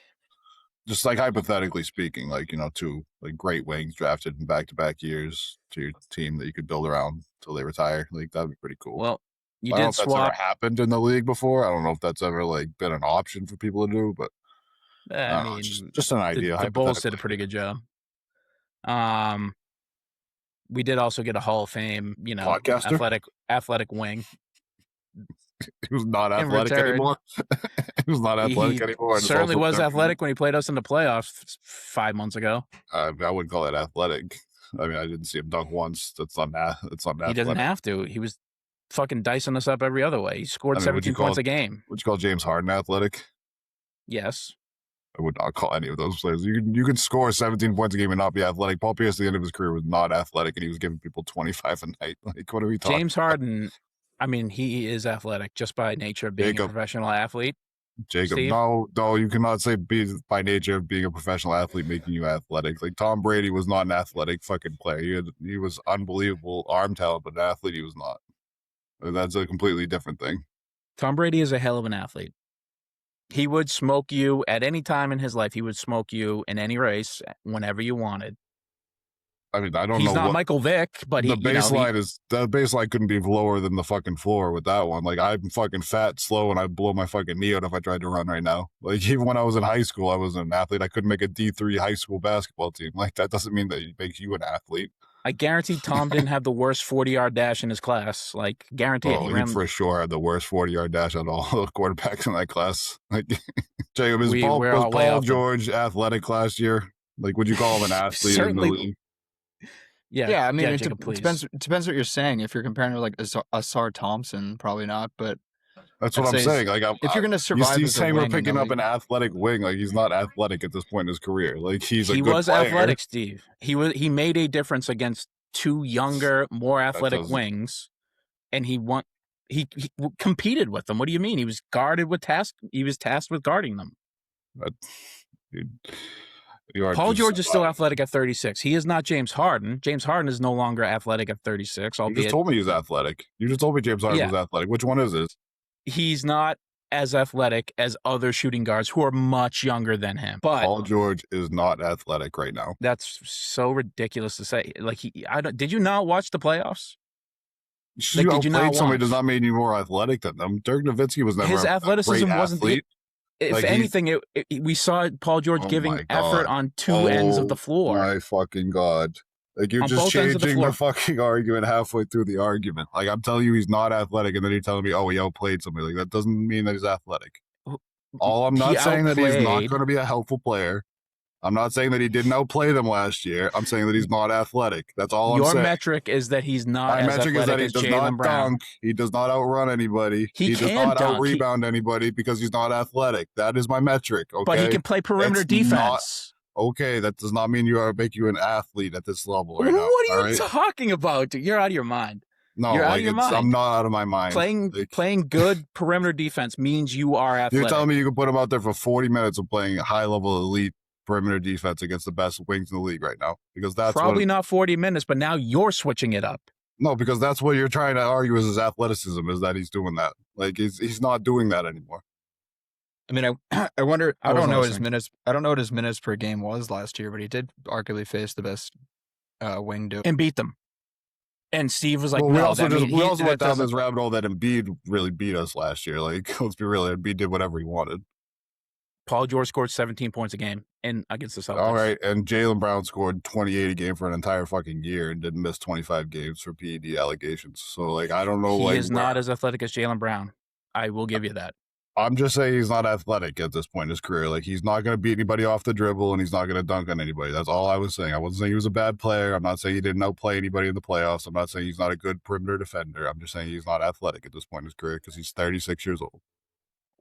like hypothetically speaking, like two like great wings drafted in back-to-back years to your team that you could build around till they retire. Like that'd be pretty cool. Well, I don't know if that's ever happened in the league before. I don't know if that's ever like been an option for people to do, but I mean, just an idea. The Bulls did a pretty good job. We did also get a Hall of Fame, podcaster? athletic wing. He was not athletic anymore. He was not athletic anymore. He certainly was athletic when he played us in the playoffs 5 months ago. I wouldn't call it athletic. I mean, I didn't see him dunk once. That's not athletic. He doesn't have to. He was fucking dicing us up every other way. He scored 17 points a game. Would you call James Harden athletic? Yes. I would not call any of those players. You can score 17 points a game and not be athletic. Paul Pierce at the end of his career was not athletic, and he was giving people 25 a night. Like, what are we talking James Harden, I mean, he is athletic just by nature of being a professional athlete. Jacob, Steve? No, you cannot say by nature of being a professional athlete making you athletic. Like Tom Brady was not an athletic fucking player. He was unbelievable arm talent, but an athlete he was not. That's a completely different thing. Tom Brady is a hell of an athlete. He would smoke you at any time in his life. He would smoke you in any race whenever you wanted. I mean, I don't know. He's not Michael Vick, but the baseline couldn't be lower than the fucking floor with that one. Like, I'm fucking fat, slow, and I'd blow my fucking knee out if I tried to run right now. Like, even when I was in high school, I wasn't an athlete. I couldn't make a D3 high school basketball team. Like, that doesn't mean that it makes you an athlete. I guarantee Tom didn't have the worst 40-yard dash in his class. Like, guarantee it. He for sure had the worst 40-yard dash out of all the quarterbacks in that class. Like, Jacob, was Paul George athletic last year? Like, would you call him an athlete in the league? Yeah, I mean, it depends what you're saying. If you're comparing to like Asar Thompson, probably not. But that's what I'm saying. Like, if you're going to survive, he's saying we're picking up an athletic wing. Like, he's not athletic at this point in his career. Like, he was athletic, Steve. He made a difference against two younger, more athletic wings, and he competed with them. What do you mean? He was tasked with guarding them. Paul George is still athletic at 36. He is not James Harden. James Harden is no longer athletic at 36. You just told me he was athletic. You just told me James Harden was athletic. Which one is it? He's not as athletic as other shooting guards who are much younger than him. But Paul George is not athletic right now. That's so ridiculous to say. Like, did you not watch the playoffs? Did you not somebody does not make you more athletic than them. Dirk Nowitzki was never his athleticism wasn't athlete. If anything, we saw Paul George giving effort on two ends of the floor. My fucking God. Like, you're just changing the fucking argument halfway through the argument. Like, I'm telling you he's not athletic, and then you're telling me, he outplayed somebody. Like, that doesn't mean that he's athletic. All I'm He not saying that he's not outplayed- going to be a helpful player. I'm not saying that he didn't outplay them last year. I'm saying that he's not athletic. That's all I'm Your saying. metric is that he's not My as metric is that athletic he as does Jaylen not Brown. dunk. He does not outrun anybody. He does can not dunk. out-rebound anybody because he's not athletic. That is my metric, okay? But he can play perimeter It's defense. Okay, that does not mean make you an athlete at this level right What now. are you all right? talking about, dude? You're out of your mind. No, You're out of your mind. I'm not out of my mind. Playing good perimeter defense means you are athletic. You're telling me you can put him out there for 40 minutes of playing high-level elite perimeter defense against the best wings in the league right now? Because that's probably not 40 minutes, but now you're switching it up. No, because that's what you're trying to argue is his athleticism, is that he's doing that. Like he's not doing that anymore. I mean, I wonder. I don't wasn't know what his listening. minutes. I don't know what his minutes per game was last year, but he did arguably face the best wing dude. And beat them. And Steve was like, well, no, we also that went down doesn't- this rabbit hole that Embiid really beat us last year. Like, let's be real, Embiid did whatever he wanted. Paul George scored 17 points a game against the Celtics. All right, and Jaylen Brown scored 28 a game for an entire fucking year and didn't miss 25 games for PED allegations. So, like, I don't know. He is not as athletic as Jaylen Brown. I will give you that. I'm just saying he's not athletic at this point in his career. Like, he's not going to beat anybody off the dribble, and he's not going to dunk on anybody. That's all I was saying. I wasn't saying he was a bad player. I'm not saying he didn't outplay anybody in the playoffs. I'm not saying he's not a good perimeter defender. I'm just saying he's not athletic at this point in his career because he's 36 years old.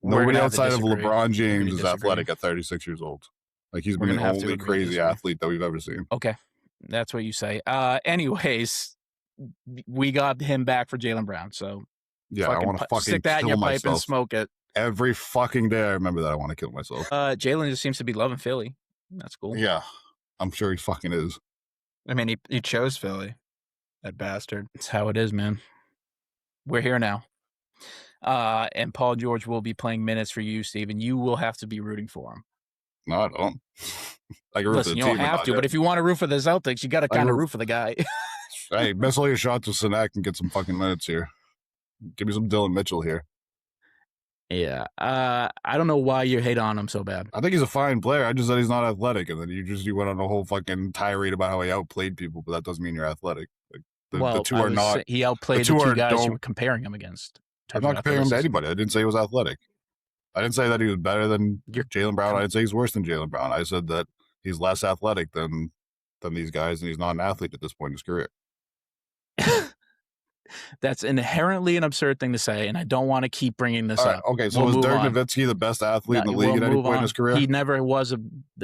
We're Nobody gonna have to outside of disagree. LeBron James is disagree. athletic at 36 years old. Like, he's We're been the gonna have to only agree to crazy disagree. athlete that we've ever seen. Okay. That's what you say. Anyways, we got him back for Jaylen Brown. So Yeah, I want to fucking stick that in kill your pipe myself. and smoke it. Every fucking day I remember that I want to kill myself. Jaylen just seems to be loving Philly. That's cool. Yeah, I'm sure he fucking is. I mean, he chose Philly. That bastard. It's how it is, man. We're here now. And Paul George will be playing minutes for you, Steve, and you will have to be rooting for him. No, I don't. I can root Listen, for you the don't team. have to, but if you want to root for the Celtics, you got to kind of root for the guy. Hey, miss all your shots with Sinek and get some fucking minutes here. Give me some Dylan Mitchell here. Yeah. I don't know why you hate on him so bad. I think he's a fine player. I just said he's not athletic, and then you went on a whole fucking tirade about how he outplayed people, but that doesn't mean you're athletic. Like the two are not. He outplayed the two guys you were comparing him against. I'm not comparing him to anybody. I didn't say he was athletic. I didn't say that he was better than Jaylen Brown. I didn't say he's worse than Jaylen Brown. I said that he's less athletic than these guys, and he's not an athlete at this point in his career. That's inherently an absurd thing to say, and I don't want to keep bringing this up. Okay, so We'll was move Dirk on. Nowitzki the best athlete in the league at any point in his career? He never was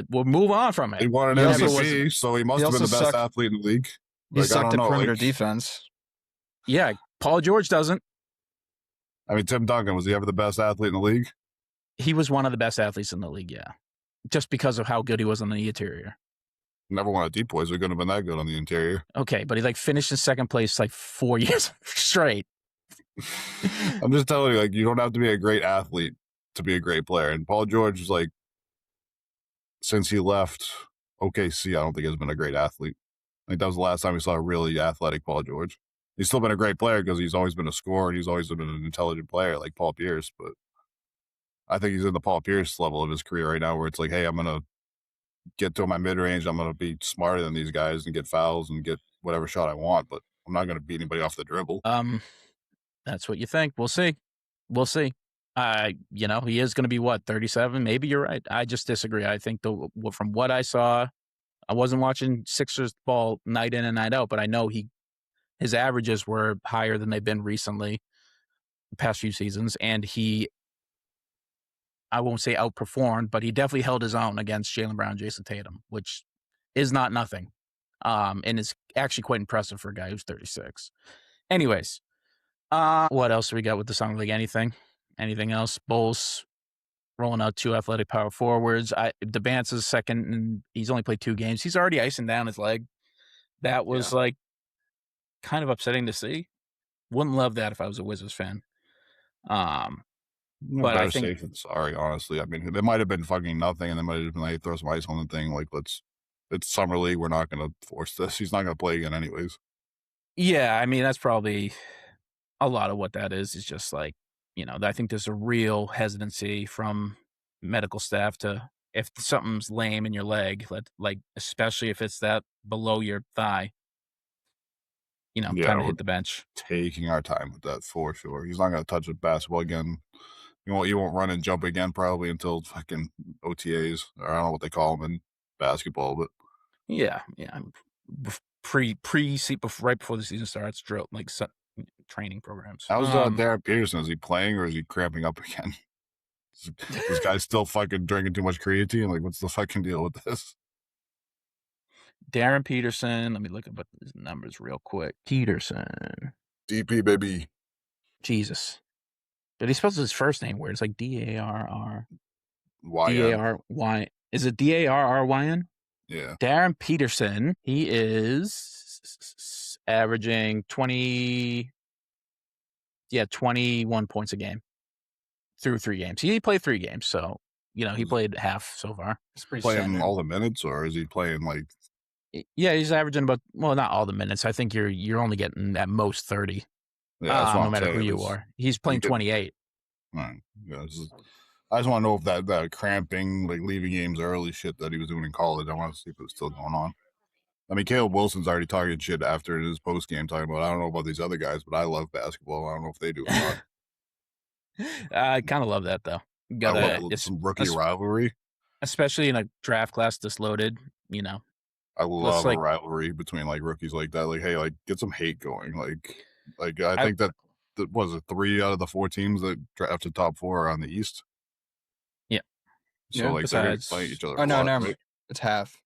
We'll move on from it. He won an He also MVP, so he must have been the best athlete in the league. He Like, I sucked don't at know, perimeter like- defense. Yeah, Paul George doesn't. I mean, Tim Duncan, was he ever the best athlete in the league? He was one of the best athletes in the league, yeah. Just because of how good he was on the interior. Never won a deep boys. We couldn't have been that good on the interior. Okay, but he finished in second place 4 years straight. I'm just telling you, you don't have to be a great athlete to be a great player. And Paul George is since he left OKC, I don't think has been a great athlete. I think that was the last time we saw a really athletic Paul George. He's still been a great player because he's always been a scorer and he's always been an intelligent player like Paul Pierce. But I think he's in the Paul Pierce level of his career right now where it's hey, I'm going to get to my mid-range. I'm going to be smarter than these guys and get fouls and get whatever shot I want, but I'm not going to beat anybody off the dribble. That's what you think. We'll see. We'll see. He is going to be 37? Maybe you're right. I just disagree. I think from what I saw, I wasn't watching Sixers ball night in and night out, but I know his averages were higher than they've been recently, the past few seasons, and I won't say outperformed, but he definitely held his own against Jaylen Brown, Jason Tatum, which is not nothing, and is actually quite impressive for a guy who's 36. Anyways, what else do we got with the Summer League? Anything else? Bulls rolling out 2 athletic power forwards. Dybantsa's second, and he's only played 2 games. He's already icing down his leg. That was kind of upsetting to see. Wouldn't love that if I was a Wizards fan. But I think safe than sorry, honestly. I mean, there might have been fucking nothing, and they might have been throw some ice on the thing. It's Summer League. We're not going to force this. He's not going to play again, anyways. Yeah, I mean that's probably a lot of what that is. Is just I think there's a real hesitancy from medical staff to if something's lame in your leg, especially if it's that below your thigh. Kind of hit the bench. Taking our time with that for sure. He's not going to touch a basketball again You won't run and jump again probably until fucking OTAs, or I don't know what they call them in basketball, but Yeah. Right before the season starts, drill like training programs. how's Darryn Peterson? Is he playing or is he cramping up again? This guy's still fucking drinking too much creatine. Like, what's the fucking deal with this? Darryn Peterson. Let me look up his numbers real quick. Peterson. DP baby. Jesus. But he spells his first name weird. It's like DARR. Why? DARY. Is it DARRYN? Yeah. Darryn Peterson. He is averaging 21 points a game through 3 games. He played 3 games, so he played half so far. It's pretty Playing standard. all the minutes, or is he playing like? Yeah, he's averaging not all the minutes. I think you're only getting at most 30. Yeah, that's what no I'm matter saying. who you are. He's playing 28. Right. Yeah, I just want to know if that cramping, like leaving games early shit that he was doing in college, I want to see if it was still going on. I mean, Caleb Wilson's already talking shit after his post game, talking about, I don't know about these other guys, but I love basketball. I don't know if they do or not. I kind of love that, though. I love some rookie rivalry. Especially in a draft class this loaded, I love a rivalry between like rookies like that. Like, hey, like get some hate going. Like I think that was it 3 out of the 4 teams that drafted top 4 are on the East. Yeah. So like they're gonna fight each other. Oh no, never. Right? It's half.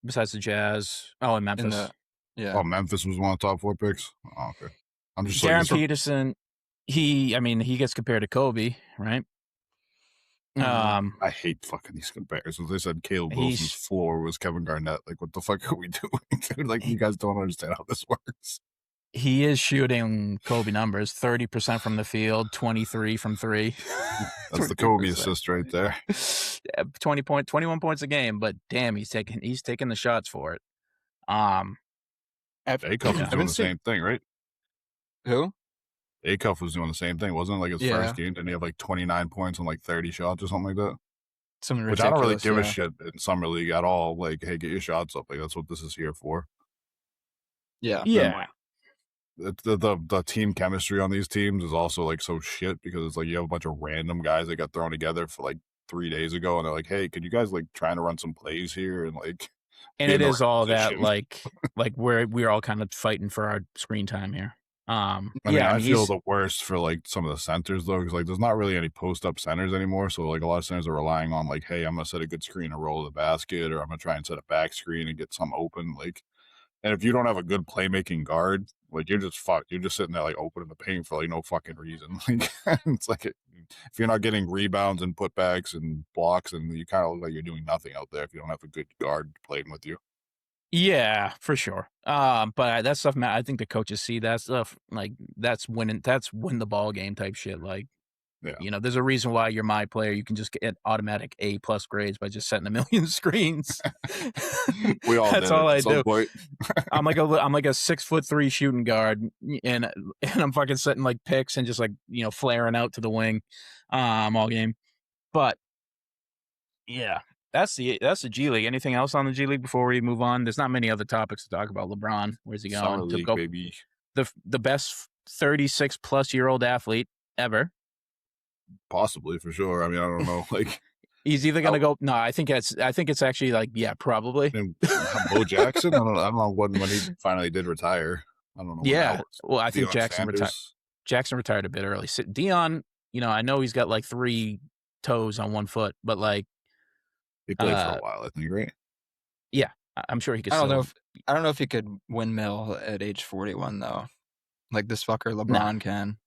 Besides the Jazz. Oh, and Memphis. Yeah. Oh, Memphis was one of the top 4 picks. Oh, okay. I'm just Darryn Peterson. He gets compared to Kobe, right? I hate fucking these comparisons. They said Caleb Wilson's floor was Kevin Garnett. Like, what the fuck are we doing, dude? Like, you guys don't understand how this works. He is shooting Kobe numbers: 30% from the field, 23 from 3. That's the Kobe assist right there. 21 points a game, but damn, he's taking the shots for it. Acuff was doing the same thing, right? Who? Acuff was doing the same thing, wasn't it? Like his first game, didn't he have like 29 points on like 30 shots or something like that? Something ridiculous. Which I don't really give a shit in summer league at all. Like, hey, get your shots up. Like, that's what this is here for. Yeah. Yeah. The team chemistry on these teams is also like so shit because it's like you have a bunch of random guys that got thrown together for like 3 days ago, and they're like, "Hey, could you guys like trying to run some plays here?" And like, and it is all that like we're all kind of fighting for our screen time here. I feel the worst for like some of the centers though, because like there's not really any post up centers anymore. So like a lot of centers are relying on like, hey, I'm gonna set a good screen and roll to the basket, or I'm gonna try and set a back screen and get some open. Like, and if you don't have a good playmaking guard, like you're just fucked. You're just sitting there like open in the paint for like no fucking reason. Like it's like if you're not getting rebounds and putbacks and blocks, and you kind of look like you're doing nothing out there if you don't have a good guard playing with you. Yeah, for sure. But that stuff, man, I think the coaches see that stuff. Like that's win the ball game type shit. Like, there's a reason why you're my player. You can just get automatic A+ grades by just setting a million screens. We all that's all I do. Point. I'm like a 6'3" shooting guard, and I'm fucking setting like picks and just like flaring out to the wing, all game. But yeah. That's the G League. Anything else on the G League before we move on? There's not many other topics to talk about. LeBron, where's he going? Summer League, baby. The best 36+-year-old athlete ever. Possibly, for sure. I mean, I don't know. Like he's either gonna go. No, I think it's actually like probably. And Bo Jackson. I don't know when he finally did retire. I don't know. Yeah, well, I think Jackson retired a bit early. Dion, I know he's got like 3 toes on 1 foot, but like. He played for a while, I think, right? Yeah, I'm sure he could. I don't know if he could windmill at age 41 though, like this fucker LeBron can.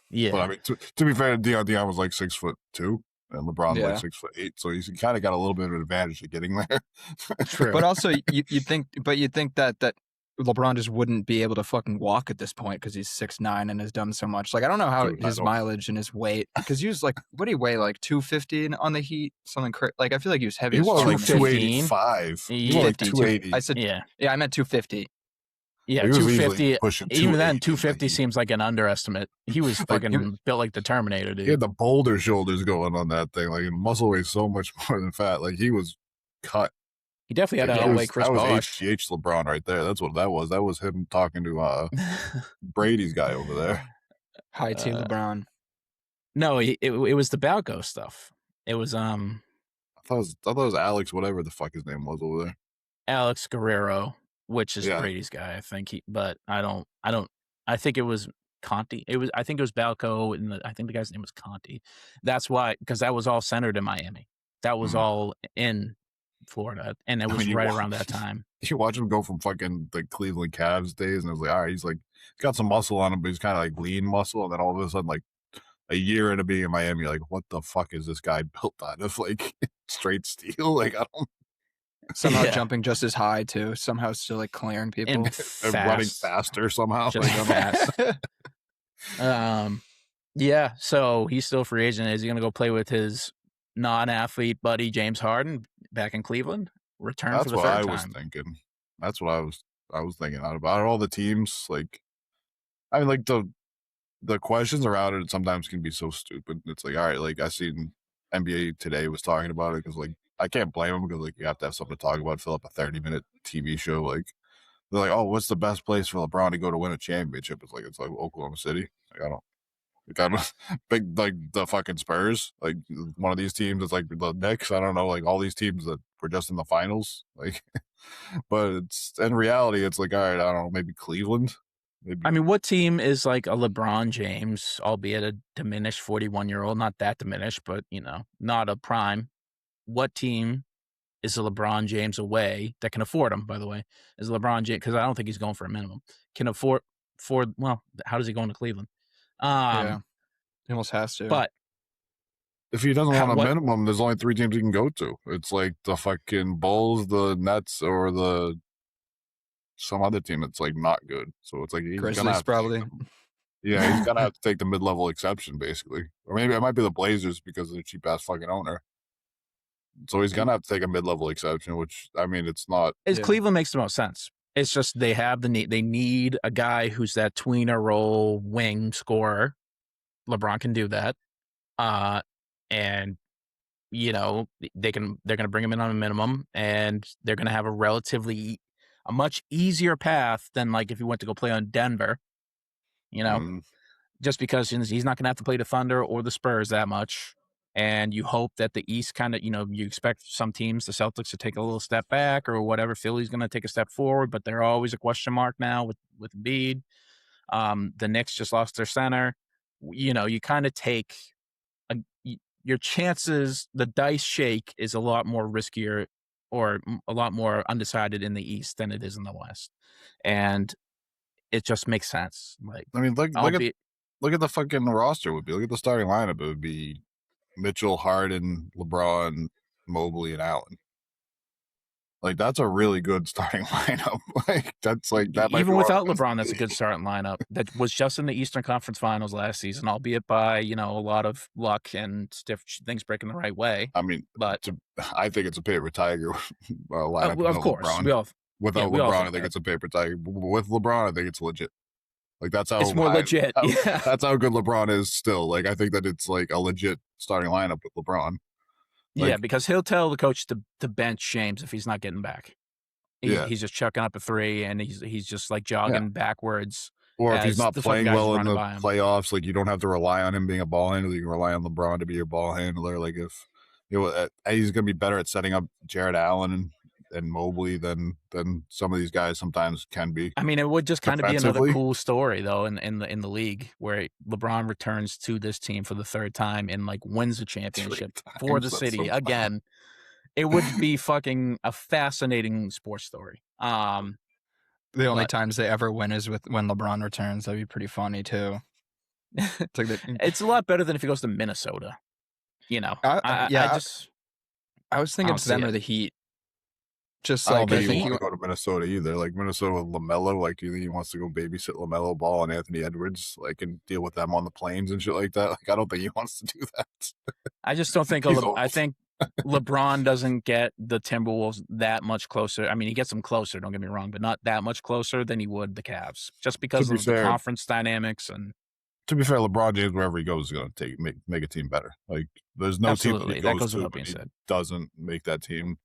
Yeah, but I mean, to be fair, Dion was like 6'2", and LeBron's like 6'8", so he's kind of got a little bit of an advantage of getting there. True, but also you think that LeBron just wouldn't be able to fucking walk at this point because he's 6'9" and has done so much. Like I don't know how his mileage and his weight, because he was like, what do you weigh, like 250 on the Heat, something crazy. Like I feel like he was heavy. He was like 285. He was like 280. I said I meant 250. Yeah, 250. Even then, 250 seems like an underestimate. He was fucking built like the Terminator, dude. He had the boulder shoulders going on that thing. Like muscle weighs so much more than fat. Like he was cut. He definitely had to outweigh Chris Bosh. That was HGH LeBron right there. That's what that was. That was him talking to Brady's guy over there. High T LeBron. No, it was the Balco stuff. It was I thought it was Alex, whatever the fuck his name was over there. Alex Guerrero, which is Yeah. Brady's guy, I think. I think it was Conti. I think it was Balco, and I think the guy's name was Conti. That's why, because that was all centered in Miami. That was all in Florida, and it was right around that time. You watch him go from fucking the Cleveland Cavs days, and it was like, all right, he's got some muscle on him, but he's kind of like lean muscle, and then all of a sudden, like a year into being in Miami, like, what the fuck is this guy built out of? Like straight steel? Like, I don't. Somehow jumping just as high too. Somehow still like clearing people And running faster somehow. Just fast. Yeah. So he's still a free agent. Is he going to go play with his non-athlete buddy James Harden back in Cleveland? Return That's for the what third I time. was thinking. That's what I was thinking about all the teams. Like, I mean, like the questions around it sometimes can be so stupid. It's like, all right, like I seen NBA Today was talking about it because like I can't blame them because like you have to have something to talk about, fill up a 30-minute TV show. Like they're like, oh, what's the best place for LeBron to go to win a championship? It's like Oklahoma City. Like I don't. Like I'm big like the fucking Spurs, like one of these teams is like the Knicks. I don't know, like all these teams that were just in the finals. Like, but it's in reality, it's like all right, I don't know, maybe Cleveland. Maybe. I mean, what team is like a LeBron James, albeit a diminished 41-year-old, not that diminished, but not a prime. What team is a LeBron James away that can afford him? By the way, is LeBron James, because I don't think he's going for a minimum. Can afford. Well, how does he go into Cleveland? Yeah, he almost has to. But if he doesn't want a minimum, there's only 3 teams he can go to. It's like the fucking Bulls, the Nets, or some other team that's like not good. So it's like he's Grizzlies gonna have probably. Yeah, he's gonna have to take the mid-level exception basically, or maybe it might be the Blazers because of the cheap ass fucking owner. So he's gonna have to take a mid-level exception, which I mean, it's not. Cleveland makes the most sense. It's just they have the need. They need a guy who's that tweener role wing scorer. LeBron can do that, and they're going to bring him in on a minimum, and they're going to have a much easier path than like if he went to go play on Denver. Just because he's not going to have to play the Thunder or the Spurs that much. And you hope that the East kind of, you expect some teams, the Celtics, to take a little step back or whatever. Philly's going to take a step forward, but they're always a question mark now with Embiid. The Knicks just lost their center. You kind of take your chances. The dice shake is a lot more riskier or a lot more undecided in the East than it is in the West. And it just makes sense. Like, I mean, look at the fucking roster. Look at the starting lineup. It would be Mitchell, Harden, LeBron, Mobley, and Allen. Like that's a really good starting lineup. Like that's like that. Even without LeBron, that's a good starting lineup. That was just in the Eastern Conference Finals last season, albeit by a lot of luck and stiff things breaking the right way. I mean, but I think it's a paper tiger lineup. Of course, LeBron. Without LeBron, I think it's a paper tiger. With LeBron, I think it's legit. Like that's how it's more legit. That's how good LeBron is still. Like I think that it's like a legit starting lineup with LeBron. Like, because he'll tell the coach to bench James if he's not getting back. He's just chucking up a 3 and he's just like jogging backwards. Or if he's not playing well in the playoffs, like you don't have to rely on him being a ball handler. You can rely on LeBron to be your ball handler. Like if he's going to be better at setting up Jared Allen and Mobley than some of these guys sometimes can be. I mean, it would just kind of be another cool story though in the league where LeBron returns to this team for the 3rd time and like wins a championship for the city again. It would be fucking a fascinating sports story. The only times they ever win is when LeBron returns. That'd be pretty funny too. It's a lot better than if he goes to Minnesota. I was thinking it's them or the Heat. Just I don't think he wants to go to Minnesota either. Like Minnesota with LaMelo, like do you think he wants to go babysit LaMelo Ball and Anthony Edwards, like and deal with them on the planes and shit like that? Like I don't think he wants to do that. I just don't think. I think LeBron doesn't get the Timberwolves that much closer. I mean, he gets them closer. Don't get me wrong, but not that much closer than he would the Cavs, just because of the conference dynamics. And to be fair, LeBron James wherever he goes is going to make a team better. Like there's no team that goes to but he doesn't make that team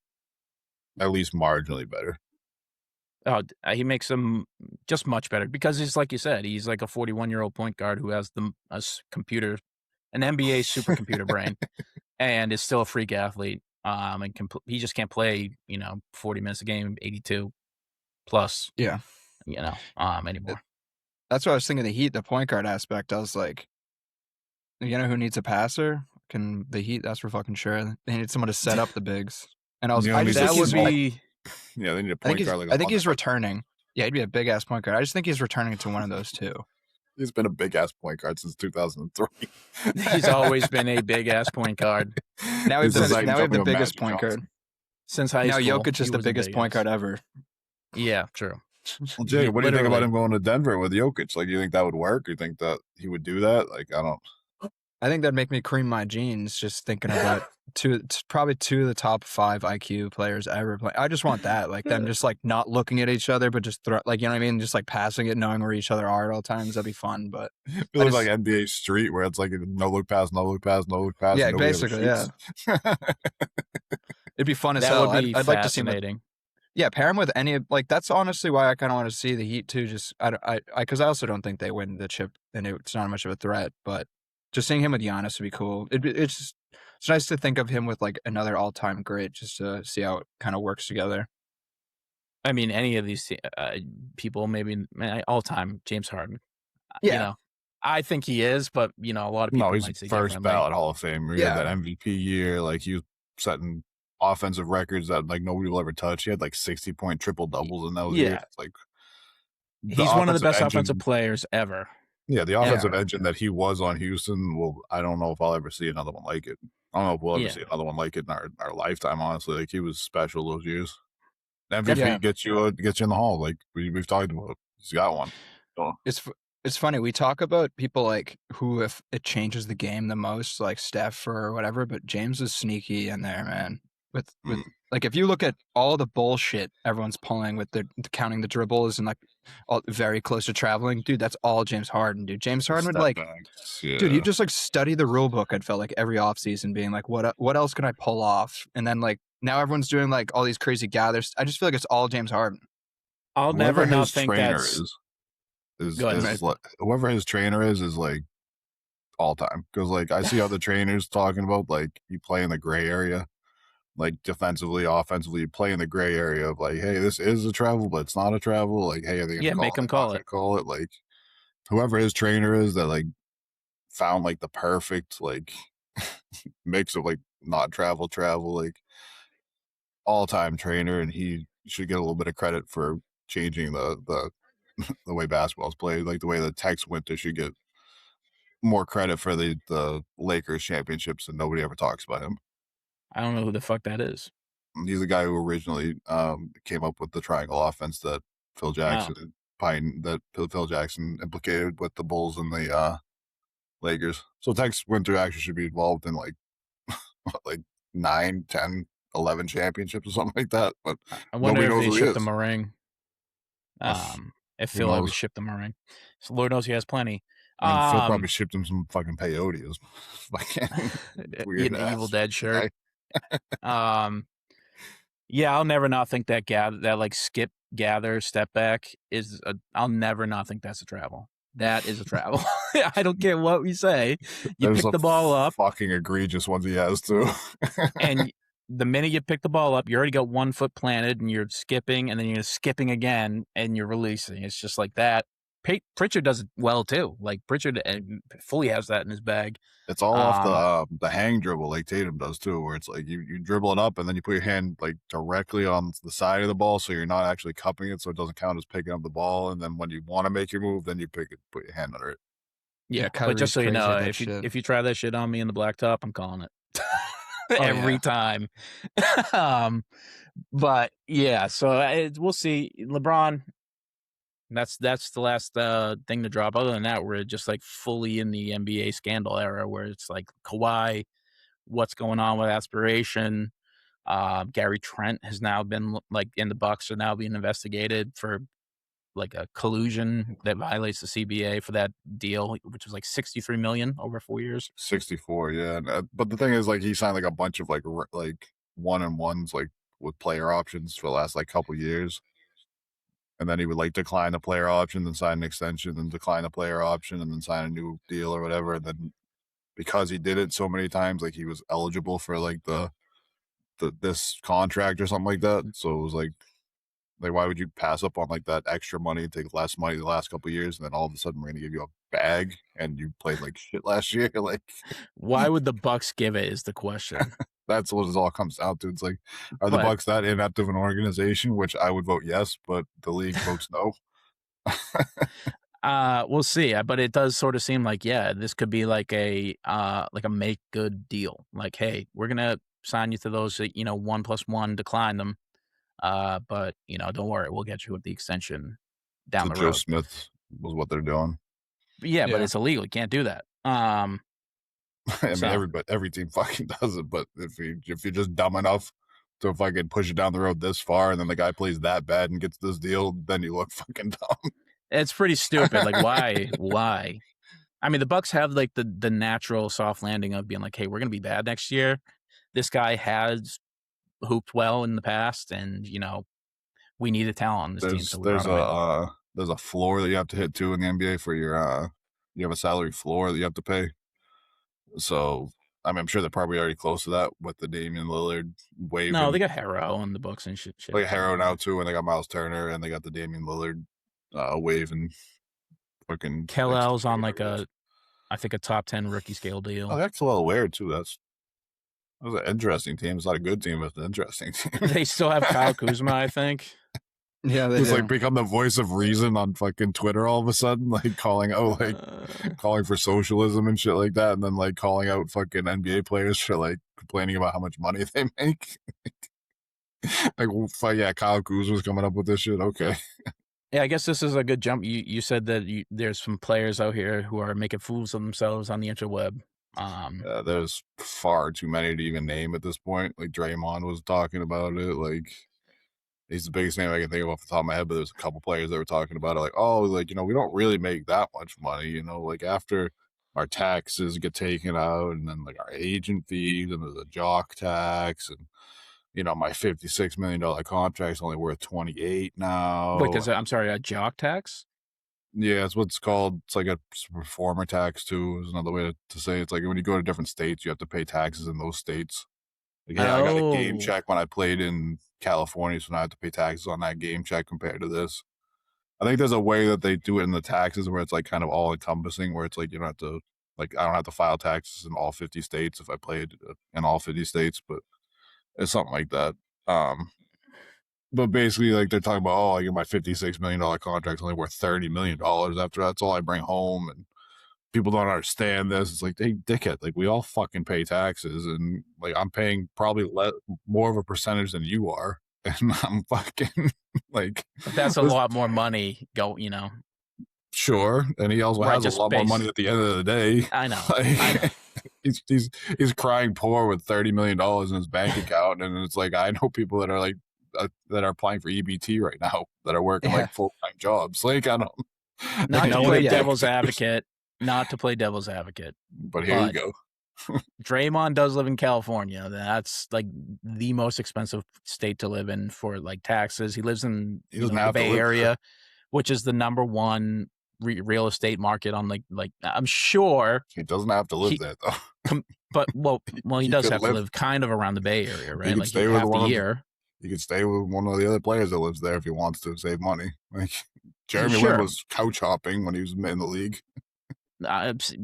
at least marginally better. Oh, he makes them just much better because he's like you said, he's like a 41-year-old point guard who has a computer an NBA supercomputer brain, and is still a freak athlete. And he just can't play, 40 minutes a game, 82 plus, Yeah. anymore. That's what I was thinking. The Heat, the point guard aspect. I was like, you know who needs a passer? Can the Heat? That's for fucking sure. They need someone to set up the bigs. And I just that think would be. Yeah, they need a point guard. I think he's returning. Yeah, he'd be a big ass point guard. I just think he's returning to one of those two. He's been a big ass point guard since 2003. He's always been a big ass point guard. Now we have the biggest point guard since high school. Now Jokic is the biggest point guard ever. Yeah, true. Well, Jay, what do you think about him going to Denver with Jokic? Like, you think that would work? You think that he would do that? Like, I don't. I think that'd make me cream my jeans just thinking about probably two of the top 5 IQ players ever play. I just want that, like them just like not looking at each other, but just you know what I mean, just like passing it, knowing where each other are at all times. That'd be fun. But it looks like NBA Street, where it's like no look pass, no look pass, no look pass. Yeah, basically, yeah. It'd be fun as hell. I'd like to see him. Yeah, pair him with any like. That's honestly why I kind of want to see the Heat too. Just because I also don't think they win the chip, and it's not much of a threat. But just seeing him with Giannis would be cool. It's nice to think of him with like another all-time great, just to see how it kind of works together. I mean, any of these people, maybe all-time James Harden. Yeah, I think he is, but a lot of people. No, he's first ballot Hall of Fame. Yeah, that MVP year, like he was setting offensive records that like nobody will ever touch. He had like 60-point triple doubles in those years. Like, he's one of the best offensive players ever. Yeah, the offensive engine that he was on Houston, well, I don't know if I'll ever see another one like it. I don't know if we'll ever see another one like it in our lifetime, honestly. Like, he was special those years. MVP gets you in the hall, like we've talked about. He's got one. So. It's funny, we talk about people like who, if it changes the game the most, like Steph or whatever, but James is sneaky in there, man. With like, if you look at all the bullshit everyone's pulling with the counting the dribbles and like all very close to traveling, dude, that's all James Harden, dude. James Harden would like, dude, you just like study the rule book. I'd felt like every offseason being like, what else can I pull off? And then like now everyone's doing like all these crazy gathers. I just feel like it's all James Harden. I'll never not think that's whoever his trainer is like all time, because like I see other trainers talking about like you play in the gray area. Like defensively, offensively, you play in the gray area of like, hey, this is a travel, but it's not a travel. Like, hey, are they gonna make them call it? Call it. Like, whoever his trainer is that like found like the perfect like mix of like not travel, like all-time trainer, and he should get a little bit of credit for changing the the way basketball's played. Like the way the Tex Winter should get more credit for the Lakers championships, and nobody ever talks about him. I don't know who the fuck that is. He's the guy who originally came up with the triangle offense that Phil Jackson Phil Jackson implicated with the Bulls and the Lakers. So Tex Winter actually should be involved in like 9, 10, 11 championships or something like that. But I wonder if they shipped him a ring. If Phil ever shipped him a ring. So Lord knows he has plenty. Phil probably shipped him some fucking peyote. Weird an Evil Dead shirt. I'll never not think that like skip, gather, step back is I'll never not think that's a travel. That is a travel. I don't care what we say. You pick the ball up. Fucking egregious ones he has too. And the minute you pick the ball up, you already got 1 foot planted, and you're skipping, and then you're skipping again, and you're releasing. It's just like that. Pritchard does it well too. Like Pritchard fully has that in his bag. It's all off the hang dribble like Tatum does too, where it's like you dribble it up and then you put your hand like directly on the side of the ball, so you're not actually cupping it, so it doesn't count as picking up the ball. And then when you want to make your move, then you put your hand under it. Yeah, but just so you know, if you try that shit on me in the blacktop, I'm calling it every time. But yeah, so we'll see. LeBron. That's the last thing to drop. Other than that, we're just like fully in the NBA scandal era, where it's like Kawhi, what's going on with aspiration. Gary Trent has now been like in the Bucks are now being investigated for like a collusion that violates the CBA for that deal, which was like $63 million over 4 years. 64, yeah. But the thing is, like, he signed like a bunch of like 1-on-1s like with player options for the last like couple years. And then he would like decline the player option, then sign an extension, then decline the player option, and then sign a new deal or whatever. And then because he did it so many times, like he was eligible for like this contract or something like that. So it was like why would you pass up on like that extra money, take less money the last couple of years, and then all of a sudden we're gonna give you a bag and you played like shit last year? Like, Why would the Bucks give it is the question. that's what it all comes down to. It's like, are the Bucks that inept of an organization? Which I would vote yes, but the league votes no. We'll see, but it does sort of seem like, yeah, this could be like a make good deal. Like, hey, we're gonna sign you to those, 1+1, decline them, but don't worry, we'll get you with the extension down the Joe road. Smith was what they're doing. Yeah, but it's illegal. You can't do that. I mean, every team fucking does it, but if you're just dumb enough to fucking push it down the road this far, and then the guy plays that bad and gets this deal, then you look fucking dumb. It's pretty stupid. Like, why? Why? I mean, the Bucks have like the natural soft landing of being like, hey, we're gonna be bad next year. This guy has hooped well in the past, and we need a talent on this team. So there's a floor that you have to hit too in the NBA for your you have a salary floor that you have to pay. So I mean, I'm sure they're probably already close to that with the Damian Lillard wave. No, they got Harrow on the books and shit. Like Harrow now too, and they got Miles Turner, and they got the Damian Lillard wave and fucking Kellell's on like I think a top 10 rookie scale deal. Oh, that's a little weird too. That was an interesting team. It's not a good team, but it's an interesting team. They still have Kyle Kuzma, I think. Yeah, they just like become the voice of reason on fucking Twitter all of a sudden, like calling for socialism and shit like that, and then like calling out fucking NBA players for like complaining about how much money they make. Yeah, Kyle Kuzma's coming up with this shit. Okay. Yeah, I guess this is a good jump. You said that there's some players out here who are making fools of themselves on the interweb. There's far too many to even name at this point. Like Draymond was talking about it. Like, he's the biggest name I can think of off the top of my head, but there's a couple players that were talking about it. Like, oh, like, we don't really make that much money, like after our taxes get taken out and then like our agent fees and there's a jock tax and, my $56 million contract's only worth 28 now. Wait, I'm sorry, a jock tax? Yeah, it's what it's called. It's like a performer tax too, is another way to say it. It's like when you go to different states, you have to pay taxes in those states. Like, yeah, I got a game check when I played in California, so now I have to pay taxes on that game check compared to this. I think there's a way that they do it in the taxes where it's like kind of all encompassing, where it's like you don't have to, like, I don't have to file taxes in all 50 states if I played in all 50 states, but it's something like that. But basically, like, they're talking about, I get my $56 million contract's only worth $30 million after that's all I bring home, and people don't understand this. It's like, hey, dickhead, like, we all fucking pay taxes, and like, I'm paying probably more of a percentage than you are, and I'm fucking like, but that's a lot more money. Sure, and he also has a lot more money at the end of the day. I know. Like, he's crying poor with $30 million in his bank account, and it's like, I know people that are like that are applying for EBT right now that are working like full-time jobs. Like, I don't. Not to play devil's advocate. Not to play devil's advocate. But here you go. Draymond does live in California. That's like the most expensive state to live in for like taxes. He lives in the Bay Area, which is the number one real estate market on like I'm sure he doesn't have to live there though. But he does have to live kind of around the Bay Area, right? Like half the year. He could stay with one of the other players that lives there if he wants to save money. Like Jeremy Lin was couch hopping when he was in the league.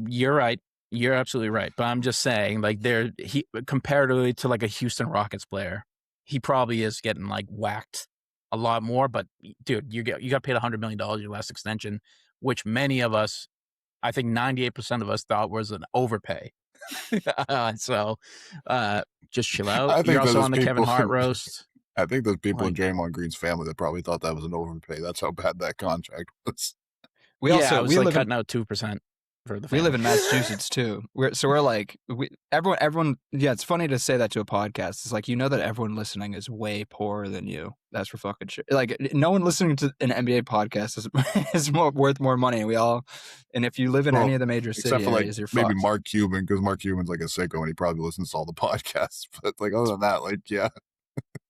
You're right. You're absolutely right. But I'm just saying, like, he comparatively to like a Houston Rockets player, he probably is getting like whacked a lot more. But dude, you got paid $100 million your last extension, which many of us, I think 98% of us thought was an overpay. So just chill out. You're also on the Kevin Hart roast. I think there's people in Draymond Green's family that probably thought that was an overpay. That's how bad that contract was. We cutting out 2% for the family. We live in Massachusetts too. We're like everyone. Yeah, it's funny to say that to a podcast. It's like, that everyone listening is way poorer than you. That's for fucking shit. Like, no one listening to an NBA podcast is worth more money. And if you live in any of the major city areas, you're fucked. Maybe Mark Cuban, because Mark Cuban's like a sicko and he probably listens to all the podcasts. But like, other than that, like, yeah.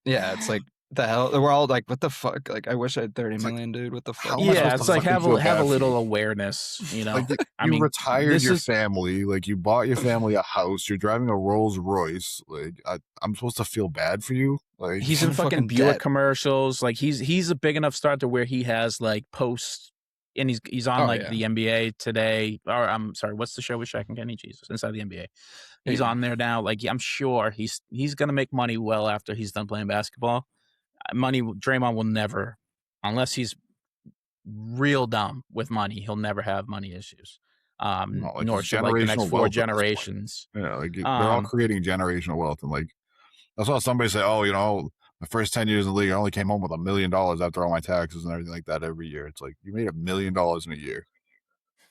Yeah, it's like The hell? We're all like, what the fuck? Like, I wish I had 30 It's like, million, dude. What the fuck? how am I Yeah, supposed it's to like fucking have feel a have a bad for little you? awareness, Like I you mean, retired this your is family, like you bought your family a house, you're driving a Rolls Royce. Like I'm supposed to feel bad for you? Like he's in I'm fucking fucking Buick dead. commercials. Like he's a big enough star to where he has like posts, and he's on Oh, like yeah. the NBA today. Or I'm sorry, what's the show with Shaq and Kenny? Jesus, Inside the NBA. He's Yeah. on there now. Like I'm sure he's gonna make money well after he's done playing basketball. Money, Draymond will never, unless he's real dumb with money, he'll never have money issues. no, like Nor it's should like the next generational 4 wealth at this point. generations. Yeah, like they're all creating generational wealth, and like I saw somebody say, "Oh, the first 10 years in the league, I only came home with $1 million after all my taxes and everything like that every year." It's like you made $1 million in a year,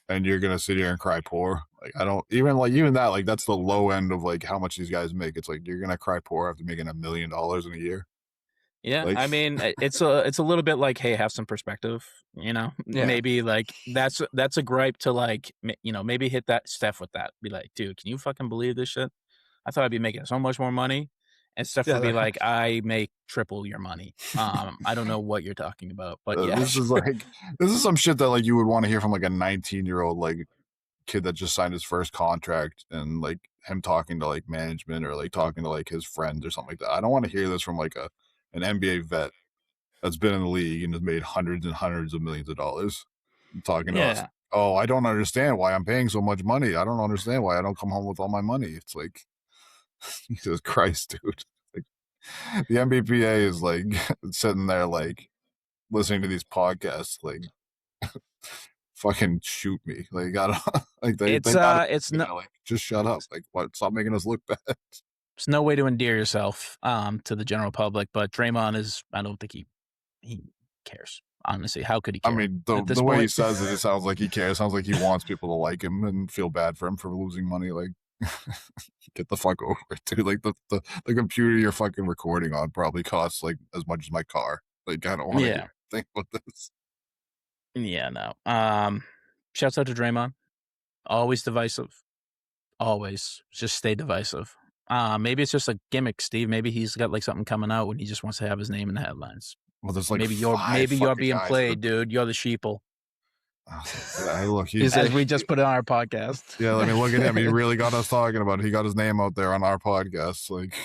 and you're gonna sit here and cry poor. Like I don't even that, like that's the low end of like how much these guys make. It's like you're gonna cry poor after making $1 million in a year. Yeah, Like I mean, it's a little bit like, hey, have some perspective. Yeah. Maybe like that's a gripe to like, maybe hit that Steph with that. Be like, dude, can you fucking believe this shit? I thought I'd be making so much more money, and Steph would be Yeah. like, I make triple your money. I don't know what you're talking about, but yeah, this is like this is some shit that like you would want to hear from like a 19-year-old like kid that just signed his first contract, and like him talking to like management or like talking to like his friends or something like that. I don't want to hear this from like an NBA vet that's been in the league and has made hundreds and hundreds of millions of dollars talking to us. yeah. Oh, I don't understand why I'm paying so much money. I don't understand why I don't come home with all my money. It's like, Jesus Christ, dude. Like, the MBPA is like sitting there like listening to these podcasts, like fucking shoot me. Like I don't like they gotta It's no like just shut up. Like what? Stop making us look bad. it's no way to endear yourself to the general public, but Draymond is. I don't think he cares. Honestly, how could he I care mean, at this the way he point? says it sounds like he cares. It sounds like he wants people to like him and feel bad for him for losing money. Like, get the fuck over it, dude. Like the computer you're fucking recording on probably costs like as much as my car. Like, I don't want to Yeah. think about this. Yeah, no. Shouts out to Draymond. Always divisive. Always. Just stay divisive. Maybe it's just a gimmick, Steve. Maybe he's got like something coming out when he just wants to have his name in the headlines. Well, there's like maybe five you're fucking being guys played, dude. You're the sheeple. Hey, look, He's As we just put it on our podcast. yeah. I mean, look at him. He really got us talking about it. He got his name out there on our podcast. Like,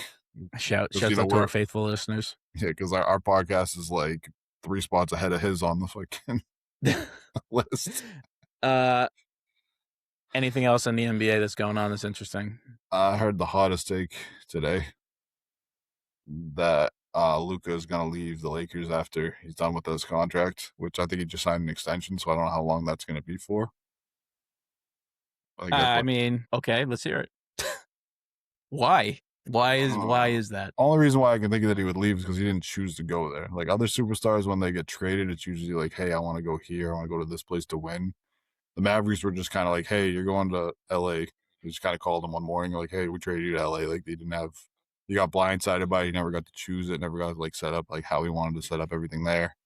Shouts you know, out to our faithful listeners. yeah, because our podcast is like 3 spots ahead of his on the fucking list. Anything else in the NBA that's going on that's interesting? I heard the hottest take today that Luka is going to leave the Lakers after he's done with his contract, which I think he just signed an extension, so I don't know how long that's going to be for. I mean, okay, let's hear it. Why? Why is that? Only reason why I can think of that he would leave is because he didn't choose to go there. Like other superstars, when they get traded, it's usually like, hey, I want to go here. I want to go to this place to win. The Mavericks were just kind of like, hey, you're going to LA. They just kind of called him one morning, like, hey, we traded you to LA. Like they didn't have, he got blindsided by it. He never got to choose it, never got to like set up like how he wanted to set up everything there.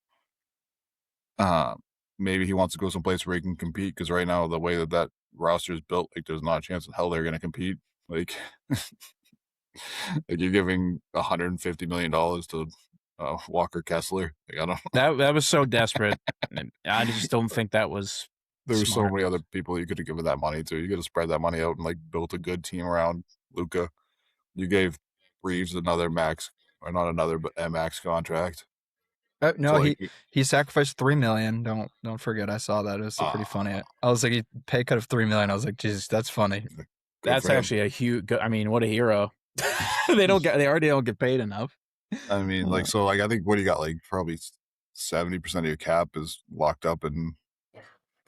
Maybe he wants to go someplace where he can compete, because right now the way that roster is built, like there's not a chance in hell they're going to compete. Like, like you're giving $150 million to Walker Kessler. Like, I don't. That was so desperate. I just don't think that was. There were so smart. many other people you could have given that money to. You could have spread that money out and like built a good team around Luka. You gave Reeves another max, or not another, but a max contract. No, So, like, he sacrificed $3 million. Don't forget, I saw that. It was pretty funny. I was like, he pay cut of $3 million. I was like, Jesus, that's funny. That's actually a huge. I mean, what a hero. They already don't get paid enough. I mean, like, so like I think what he got, like probably 70% of your cap is locked up in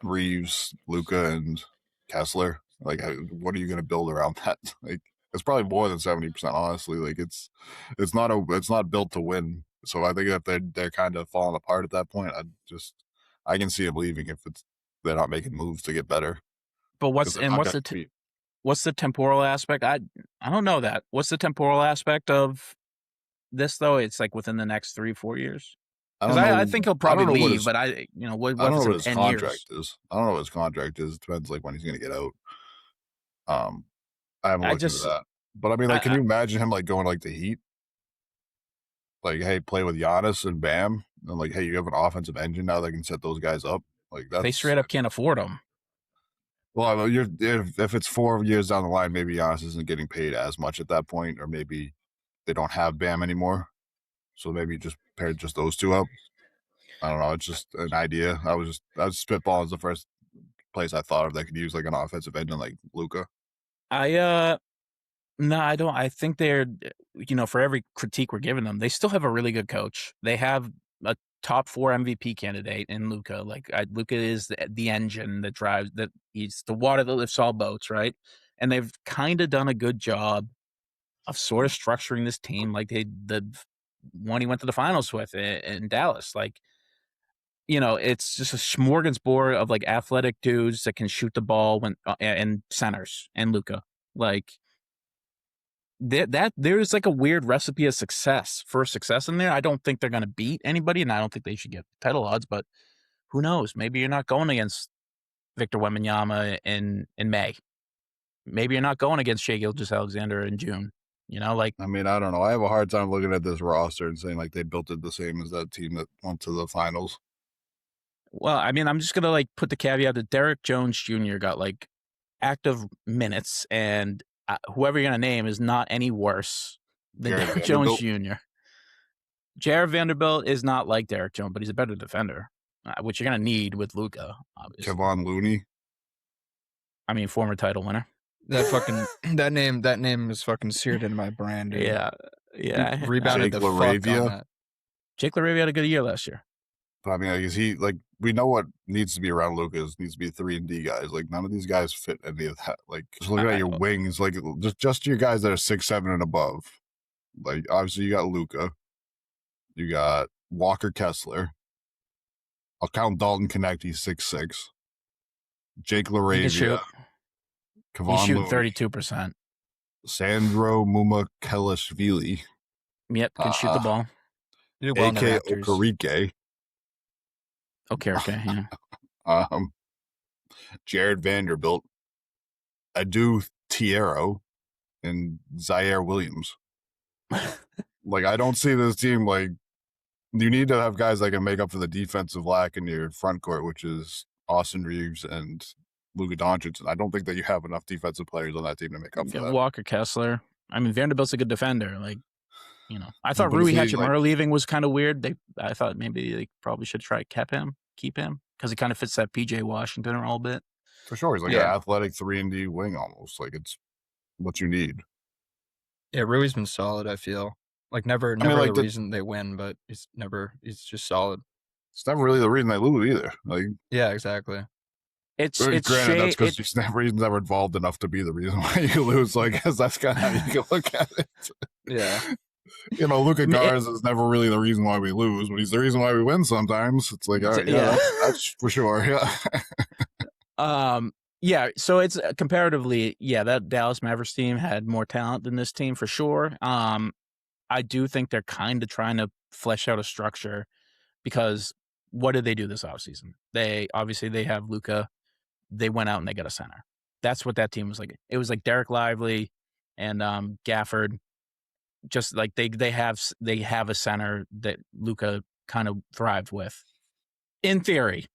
Reeves, Luka, and Kessler. Like, what are you going to build around that? Like, it's probably more than 70%. Honestly, like it's not built to win. So I think if they're kind of falling apart at that point, I can see him leaving if they're not making moves to get better. But what's the temporal aspect? I don't know that. What's the temporal aspect of this though? It's like within the next 3-4 years. I think he'll probably leave, but I don't know what his contract is. I don't know what his contract is. It depends like when he's going to get out. I haven't looked into that. But I mean, like, can you imagine him like going like the Heat? like, hey, play with Giannis and Bam, and like, hey, you have an offensive engine now that can set those guys up. Like They that's straight up can't afford them. well, if it's 4 years down the line, maybe Giannis isn't getting paid as much at that point, or maybe they don't have Bam anymore. So maybe just pair just those two up. I don't know. It's just an idea. I was spitballing the first place I thought of that could use like an offensive engine like Luka. No, I don't. I think they're, for every critique we're giving them, they still have a really good coach. They have a top 4 MVP candidate in Luka. Like Luka is the engine that drives, that he's the water that lifts all boats, right? And they've kind of done a good job of sort of structuring this team like the one he went to the finals with in Dallas. Like, it's just a smorgasbord of like athletic dudes that can shoot the ball and centers and Luka. Like, that there's like a weird recipe of success in there. I don't think they're going to beat anybody, and I don't think they should get title odds, but who knows? Maybe you're not going against Victor Wembanyama in May. Maybe you're not going against Shai Gilgeous-Alexander in June. Like, I mean, I don't know. I have a hard time looking at this roster and saying like they built it the same as that team that went to the finals. well, I mean, I'm just going to like put the caveat that Derrick Jones Jr. got like active minutes, and whoever you're going to name is not any worse than Derrick Jones Jr. Jared Vanderbilt is not like Derrick Jones, but he's a better defender, which you're going to need with Luka, obviously. Kevon Looney. I mean, former title winner. That name is fucking seared into my brain, dude. Yeah. He rebounded Jake the fuck on that. Jake LaRavia had a good year last year. I mean, like, is he like, we know what needs to be around Lucas needs to be 3-and-D guys. Like none of these guys fit any of that. Like just looking at your wings, like just your guys that are 6'7" and above. Like obviously you got Luka, you got Walker Kessler. I'll count Dalton Connect. He's 6'6". Jake LaRavia. He's shooting 32%. Sandro Mumakelashvili. Yep, can shoot the ball. A.K. Okereke. Okereke, yeah. Jared Vanderbilt. Adu Tiero. And Zaire Williams. Like, I don't see this team, like, you need to have guys that can make up for the defensive lack in your front court, which is Austin Reeves and Luka Doncic. I don't think that you have enough defensive players on that team to make up for that. Walker Kessler. I mean, Vanderbilt's a good defender. Like, I thought Rui Hachimura leaving was kind of weird. I thought maybe they probably should try to keep him, because he kind of fits that PJ Washington role a bit. For sure. He's like an athletic 3-and-D wing almost. Like, it's what you need. Yeah, Rui's been solid, I feel. Like, never like the reason they win, but he's just solid. It's never really the reason they lose either. Like, yeah, exactly. It's granted, that's because he's never involved enough to be the reason why you lose. So I guess that's kind of how you can look at it. Yeah. Luka Garza is never really the reason why we lose, but he's the reason why we win sometimes. It's like, all right, that's for sure. Yeah. Yeah, so it's comparatively, that Dallas Mavericks team had more talent than this team for sure. I do think they're kind of trying to flesh out a structure, because what did they do this offseason? They have Luka. They went out and they got a center. That's what that team was like. It was like Derek Lively and Gafford. Just like they have a center that Luka kind of thrived with, in theory,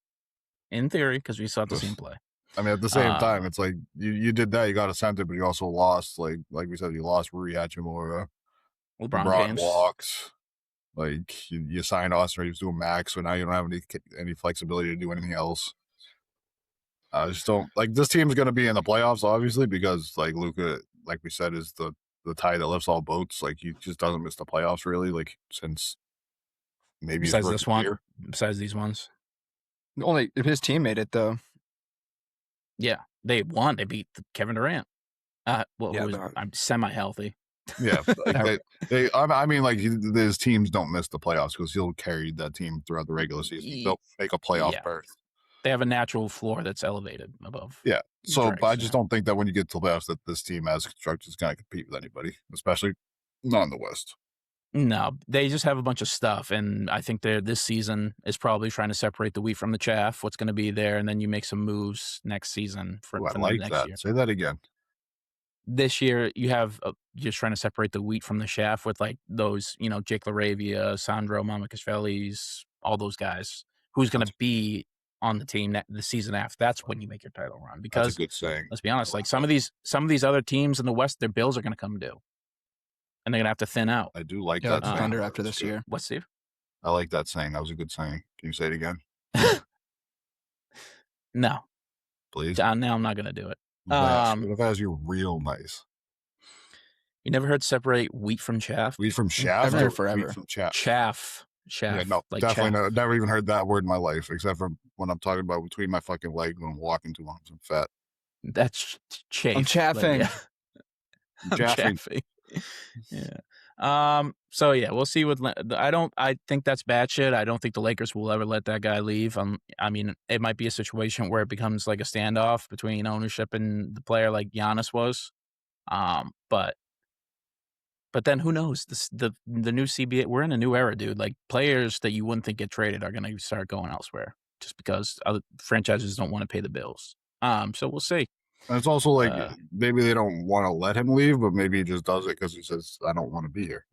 because we saw the team play. I mean, at the same time, it's like you did that. You got a center, but you also lost. Like we said, you lost Rui Hachimura. LeBron walks. Like you signed Austin Reeves to a max, so now you don't have any flexibility to do anything else. I just don't like this team's going to be in the playoffs, obviously, because like Luka, like we said, is the tide that lifts all boats. Like he just doesn't miss the playoffs really. Like since maybe besides this one, besides these ones, only if his team made it though. Yeah, they won. They beat Kevin Durant. I'm semi-healthy. Yeah, I mean, like his teams don't miss the playoffs because he'll carry that team throughout the regular season. They'll make a playoff berth. They have a natural floor that's elevated above. Yeah, so but I just don't think that when you get to the playoffs that this team as constructed is going to compete with anybody, especially not in the West. No, they just have a bunch of stuff, and I think this season is probably trying to separate the wheat from the chaff. What's going to be there, and then you make some moves next season for I like next that. Year. Say that again. this year you have just trying to separate the wheat from the chaff with like those, Jake LaRavia, Sandro Mamakashvili's, all those guys. Who's going to be on the team the season after? That's when you make your title run. That's a Because good saying. let's be honest, like some of these other teams in the West, their bills are going to come due, and they're going to have to thin out. I do like Yeah, that like the saying. Thunder after this year. What, Steve? I like that saying. That was a good saying. Can you say it again, No, please? now I'm not going to do it. What if I was you real nice? You never heard separate wheat from chaff? Wheat from chaff? I've heard or it forever. Wheat from chaff. Chaff. Yeah, no, like definitely chaff. never even heard that word in my life, except for when I'm talking about between my fucking legs when I'm walking too long because I'm fat. That's chafe. I'm chaffing. I'm chaffing. Yeah. So yeah, we'll see what I think that's bad shit. I don't think the Lakers will ever let that guy leave. I mean, it might be a situation where it becomes like a standoff between ownership and the player, like Giannis was. But then who knows? The new CBA, we're in a new era, dude. Like players that you wouldn't think get traded are going to start going elsewhere just because other franchises don't want to pay the bills. So we'll see. And it's also like maybe they don't want to let him leave, but maybe he just does it because he says, "I don't want to be here."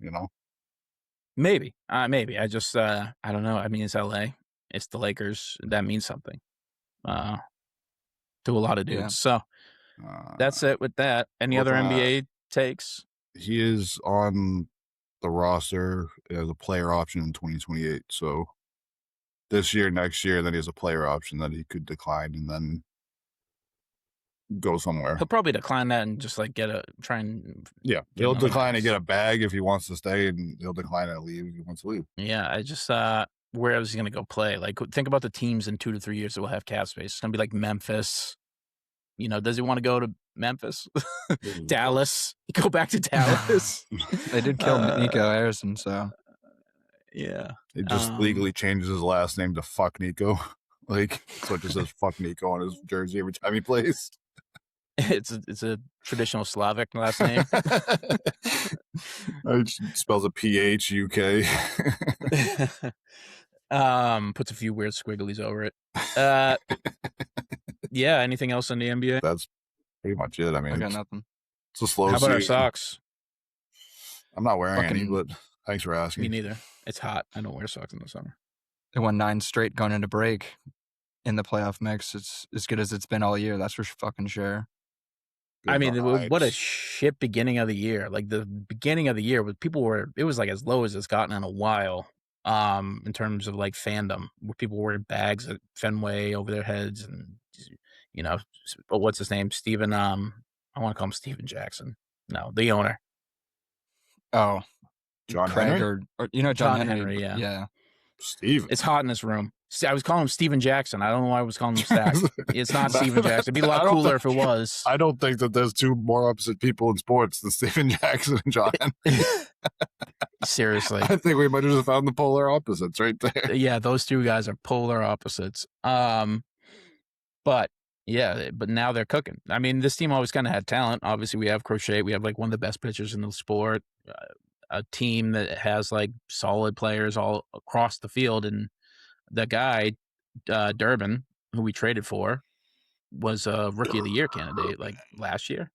Maybe. I just I don't know. I mean, it's LA. It's the Lakers. That means something to a lot of dudes. Yeah. So that's it with that. Any other NBA takes? He is on the roster as a player option in 2028. So this year, next year, then he has a player option that he could decline and then go somewhere. He'll probably decline that and just like he'll another decline max. and get a bag if he wants to stay, and he'll decline and leave if he wants to leave. Yeah, I just where is he gonna go play? Like think about the teams in 2 to 3 years that will have cap space. It's gonna be like Memphis. Does he want to go to Memphis? Dallas? Go back to Dallas? They did kill Nico Harrison, so yeah. He just legally changes his last name to Fuck Nico. Like, so it just says Fuck Nico on his jersey every time he plays. It's a traditional Slavic last name. It spells a PH UK. Puts a few weird squigglies over it. Yeah. Anything else in the NBA? That's pretty much it. I mean, I got nothing. It's a slow How about our season. socks? I'm not wearing any, but thanks for asking. Me neither. It's hot. I don't wear socks in the summer. They won 9 straight going into break in the playoff mix. It's as good as it's been all year. That's for fucking sure. Good I mean, vibes. what a shit beginning of the year. Like the beginning of the year, it was like as low as it's gotten in a while. In terms of like fandom, where people wearing bags at Fenway over their heads, and what's his name? Steven. I want to call him Steven Jackson. No, the owner. Oh, John Craig Henry? or John John Henry. Henry, yeah. Steven. It's hot in this room. I was calling him Steven Jackson. I don't know why I was calling him Stack. It's not Steven Jackson. It'd be a lot cooler if it was. I don't think that there's two more opposite people in sports than Steven Jackson and John Henry. Seriously. I think we might have just found the polar opposites right there. Yeah, those two guys are polar opposites. But now they're cooking. I mean, this team always kind of had talent. Obviously, we have Crochet. We have like one of the best pitchers in the sport. A team that has like solid players all across the field. And the guy, Durbin, who we traded for, was a Rookie of the Year candidate like last year.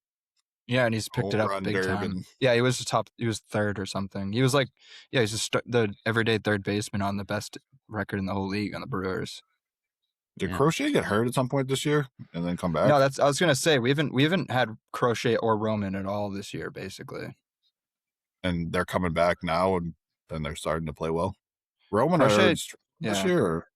Yeah, and he's picked it up big time. Yeah, he was He was third or something. He was like, he's just the everyday third baseman on the best record in the whole league on the Brewers. Did Crochet get hurt at some point this year and then come back? No, I was gonna say we haven't had Crochet or Roman at all this year, basically. And they're coming back now, and then they're starting to play well. Roman Crochet, this year. Or?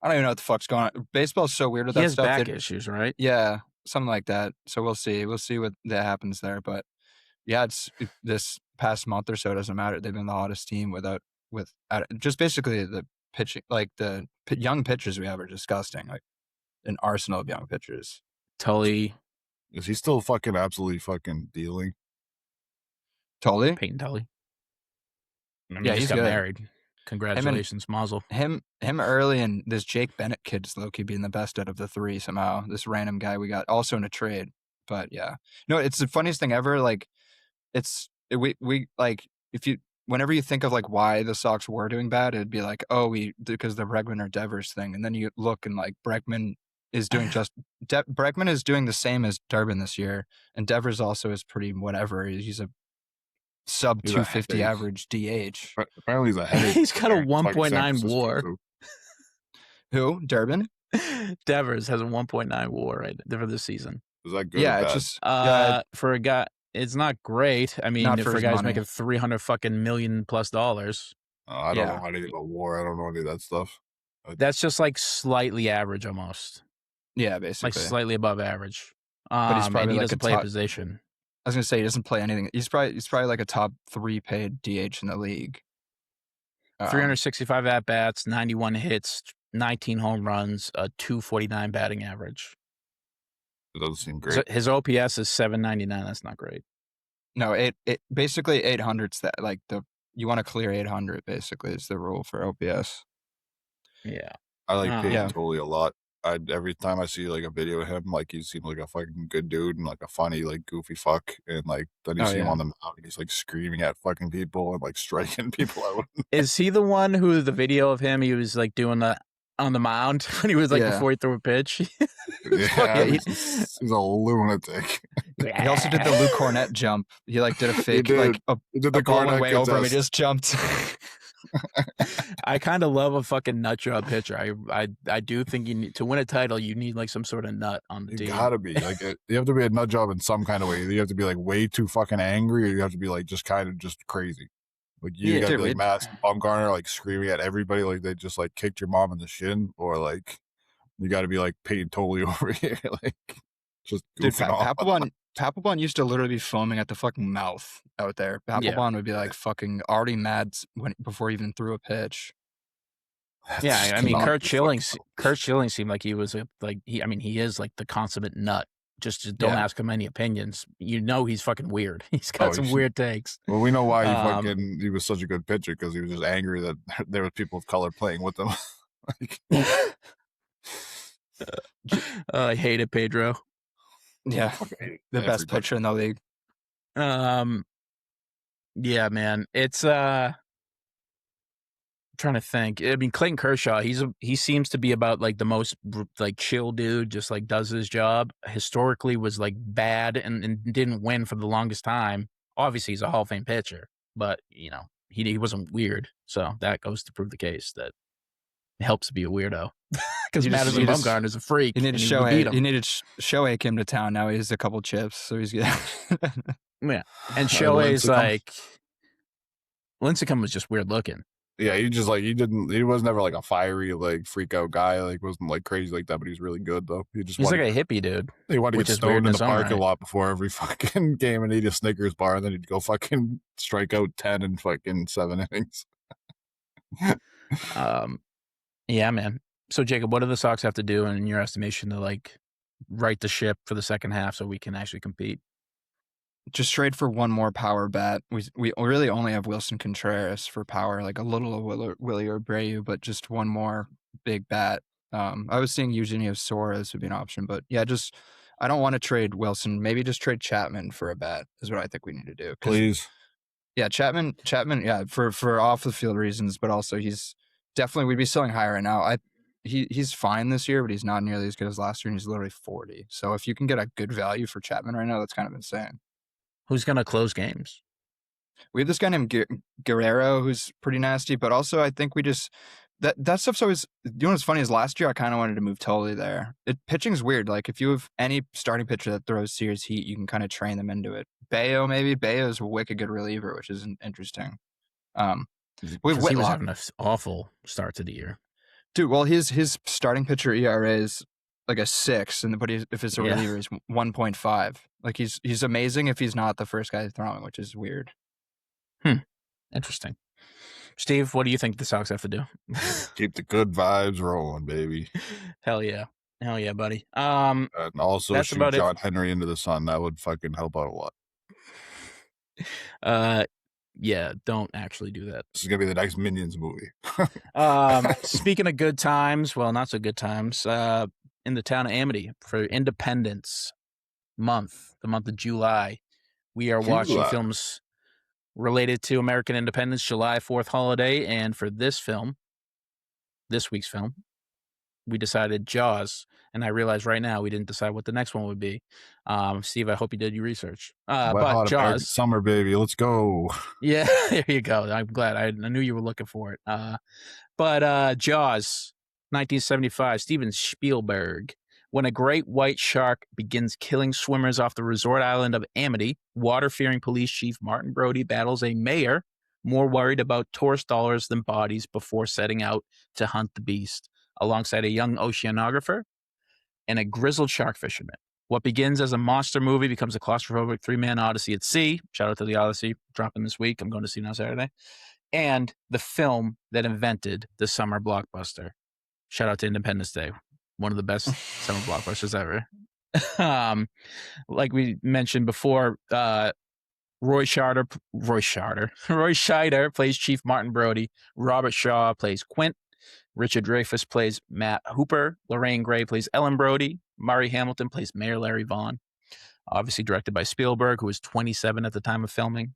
I don't even know what the fuck's going on. Baseball's so weird with he that has stuff. Back issues, right? Yeah, something like that. So we'll see. We'll see what that happens there. But yeah, it's this past month or so, it doesn't matter. They've been the hottest team with just basically the pitching. Like the young pitchers we have are disgusting. Like an arsenal of young pitchers. Tully. Is he still fucking absolutely fucking dealing? Tully? Peyton Tully. I mean, Yeah, he he's got good. married. Congratulations, Mazel. Him early, and this Jake Bennett kid's low-key being the best out of the three somehow. This random guy we got also in a trade. But yeah. No, it's the funniest thing ever. Like whenever you think of like why the Sox were doing bad, it'd be like, because the Bregman or Devers thing. And then you look and like Bregman is doing Bregman is doing the same as Durbin this year, and Devers also is pretty whatever. He's a sub He's a 250 headache. average DH. Apparently he's a headache. He's got a It's like 1.9 San Francisco, WAR. too. Who? Durbin? Devers has a 1.9 WAR right for this season. Is that good? Yeah, or it's bad? just For a guy, it's not great. I mean, Not if for for a his guy's money. making $300 million plus, I don't yeah. know anything about war. I don't know any of that stuff. that's just like slightly average almost, Yeah, like basically. slightly above average. But he's And probably he like doesn't a play a top- position. I was gonna say he doesn't play anything. He's probably like a top 3 paid DH in the league. 365 at bats, 91 hits, 19 home runs, a 249 batting average. It doesn't seem great. His OPS is 799. That's not great. No, it basically 800's that like you want to clear 800 basically is the rule for OPS. Yeah. I like Peyton Yeah. Toley a lot. Every time I see like a video of him, like he seems like a fucking good dude and like a funny, like goofy fuck. And like then you see him on the mound and he's like screaming at fucking people and like striking people out. Is he the one who the video of him? He was like doing the on the mound when he was like Yeah. before he threw a pitch. Yeah, he- he's a lunatic. He also did the Lou Cornett jump. He like did a fake did. like a He did the ball went Cornette way over him. He contest. just jumped. I kind of love a fucking nut job pitcher. I do think you need to win a title. You need like some sort of nut on the You team. gotta be like you have to be a nut job in some kind of way. Either you have to be like way too fucking angry, or you have to be like just kind of just crazy. Like you Yeah, gotta dude, be like Matt Bumgarner, like screaming at everybody like they just like kicked your mom in the shin, or like you got to be like Peyton Toley over here, like just Dude, goofing off. Papelbon used to literally be foaming at the fucking mouth out there. Papelbon would be like fucking already mad before he even threw a pitch. Yeah, I mean, Not Kurt just Schilling. fucking- Kurt Schilling seemed like he was he is like the consummate nut. Just don't Yeah. ask him any opinions. You know he's fucking weird. He's got some he's- weird takes. Well, we know why he was such a good pitcher, because he was just angry that there were people of color playing with him. Like, I hated Pedro. Yeah, the best everybody. pitcher in the league. Yeah, man. It's trying to think. I mean, Clayton Kershaw, he seems to be about like the most like chill dude, just like does his job. Historically was like bad and didn't win for the longest time. Obviously he's a Hall of Fame pitcher, but you know, he wasn't weird. So that goes to prove the case that it helps to be a weirdo. Because Madison Bumgarner's a freak. You need to and show we beat it. him. You need to Shohei came to town. Now he has a couple chips, so he's good. Yeah. And Shohei's Lincecum. like Lincecum was just weird looking. Yeah, he was never like a fiery like freak out guy. Like wasn't like crazy like that, but he's really good though. He's like a hippie dude. He wanted to which get is weird stoned in in his the own parking right. lot before every fucking game and eat a Snickers bar, and then he'd go fucking strike out 10 in fucking 7 innings. Yeah, man. So Jacob, what do the Sox have to do in your estimation to like right the ship for the second half so we can actually compete? Just trade for one more power bat. We really only have Wilson Contreras for power, like a little of Willie Abreu, but just one more big bat. I was seeing Eugenio Suarez would be an option, but yeah, just I don't want to trade Wilson. Maybe just trade Chapman for a bat is what I think we need to do. 'Cause, Please. yeah, Chapman, yeah, for off the field reasons, but also he's definitely we'd be selling high right now. He's fine this year, but he's not nearly as good as last year, and he's literally 40. So if you can get a good value for Chapman right now, that's kind of insane. Who's gonna close games? We have this guy named Guerrero who's pretty nasty, but also I think we just that stuff's always. You know what's funny is last year I kind of wanted to move Totally there. Pitching's weird. Like if you have any starting pitcher that throws serious heat, you can kind of train them into it. Bayo maybe. Bayo's a wicked good reliever, which is interesting. We have 'Cause he was Whitlock. having an awful start to the year. Dude, well, his starting pitcher ERA is like a 6, but if it's a Yeah. reliever, he's 1.5. Like he's amazing if he's not the first guy throwing, which is weird. Interesting. Steve, what do you think the Sox have to do? Keep the good vibes rolling, baby. Hell yeah, buddy. And also That's shoot about it. John Henry into the sun. That would fucking help out a lot. Yeah, don't actually do that. This is gonna be the next Minions movie. Speaking of good times, well, not so good times. In the town of Amity for Independence Month, the month of July, we are watching July. films related to American independence, July 4th holiday, and for this week's film, we decided Jaws, and I realize right now we didn't decide what the next one would be. Steve, I hope you did your research. Wet But hot American Jaws, summer, baby. Let's go. yeah, there you go. I'm glad. I knew you were looking for it. But Jaws, 1975, Steven Spielberg. When a great white shark begins killing swimmers off the resort island of Amity, water-fearing police chief Martin Brody battles a mayor more worried about tourist dollars than bodies before setting out to hunt the beast, alongside a young oceanographer and a grizzled shark fisherman. What begins as a monster movie becomes a claustrophobic three-man odyssey at sea. Shout out to the Odyssey, dropping this week. I'm going to see it on Saturday. And the film that invented the summer blockbuster. Shout out to Independence Day, one of the best summer blockbusters ever. Like we mentioned before, Roy Scheider plays Chief Martin Brody. Robert Shaw plays Quint. Richard Dreyfuss plays Matt Hooper. Lorraine Gray plays Ellen Brody. Murray Hamilton plays Mayor Larry Vaughn. Obviously directed by Spielberg, who was 27 at the time of filming.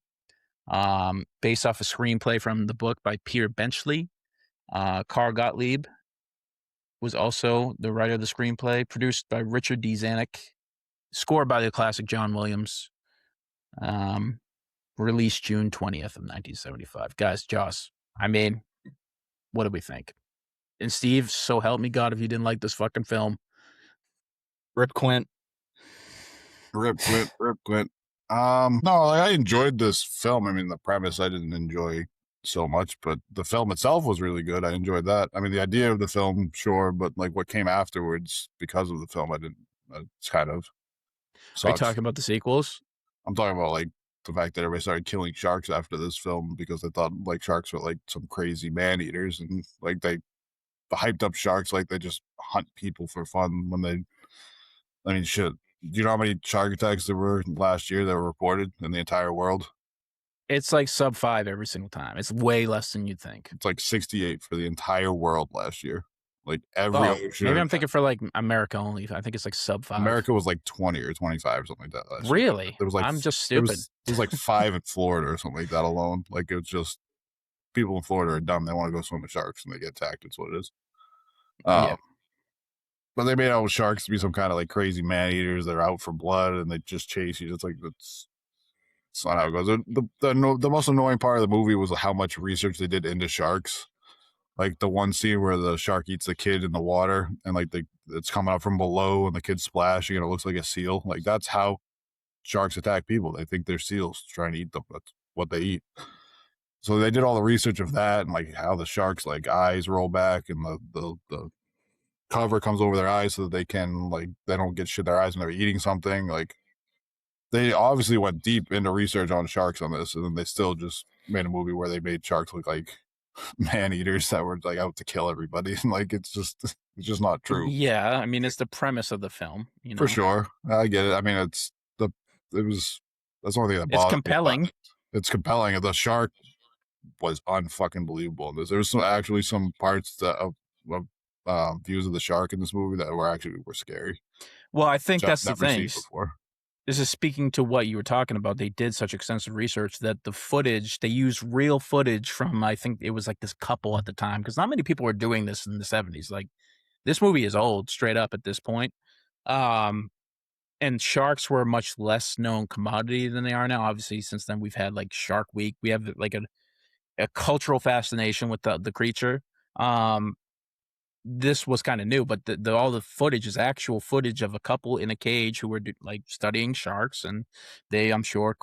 Based off a screenplay from the book by Peter Benchley. Carl Gottlieb was also the writer of the screenplay, produced by Richard D. Zanuck, scored by the classic John Williams. Released June 20th of 1975. Guys, Jaws, I mean, what do we think? And Steve, so help me God if you didn't like this fucking film. Rip Quint. Rip Quint. No, I enjoyed this film. I mean, the premise I didn't enjoy so much, but the film itself was really good. I enjoyed that. I mean, the idea of the film, sure, but like what came afterwards because of the film, I didn't. It's kind of sucks. Are you talking about the sequels? I'm talking about like the fact that everybody started killing sharks after this film because they thought like sharks were like some crazy man eaters, and like the hyped up sharks like they just hunt people for fun when they. I mean, shit. Do you know how many shark attacks there were last year that were reported in the entire world? It's like sub 5 every single time. It's way less than you'd think. It's like 68 for the entire world last year. Like every ocean. Maybe I'm thinking for like America only. I think it's like sub 5. America was like 20 or 25 or something like that last year. Really? There was like, I'm just stupid. It was like 5 in Florida or something like that alone. Like it was just people in Florida are dumb. They want to go swim with sharks and they get attacked. It's what it is. Yeah. But they made out with sharks to be some kind of like crazy man eaters that are out for blood and they just chase you. It's like it's not how it goes. The most annoying part of the movie was how much research they did into sharks. Like the one scene where the shark eats the kid in the water and like it's coming up from below and the kid's splashing and it looks like a seal. Like that's how sharks attack people. They think they're seals trying to eat them. That's what they eat. So they did all the research of that and like how the sharks like eyes roll back and the cover comes over their eyes so that they can like they don't get shit in their eyes when they're eating something. Like they obviously went deep into research on sharks on this, and then they still just made a movie where they made sharks look like man eaters that were like out to kill everybody. And like it's just not true. Yeah, I mean it's the premise of the film, you know. For sure. I get it. I mean that's the only thing that bothers me. It's compelling. It's compelling. The shark was unfucking believable. There's some parts that of views of the shark in this movie that were scary. Well, I think that's the thing. Before. This is speaking to what you were talking about. They did such extensive research that the footage, they used real footage from, I think it was like this couple at the time, because not many people were doing this in the 70s. Like this movie is old straight up at this point. And sharks were a much less known commodity than they are now. Obviously, since then we've had like Shark Week. We have like a cultural fascination with the creature. This was kind of new, but all the footage is actual footage of a couple in a cage who were like studying sharks, and they, I'm sure,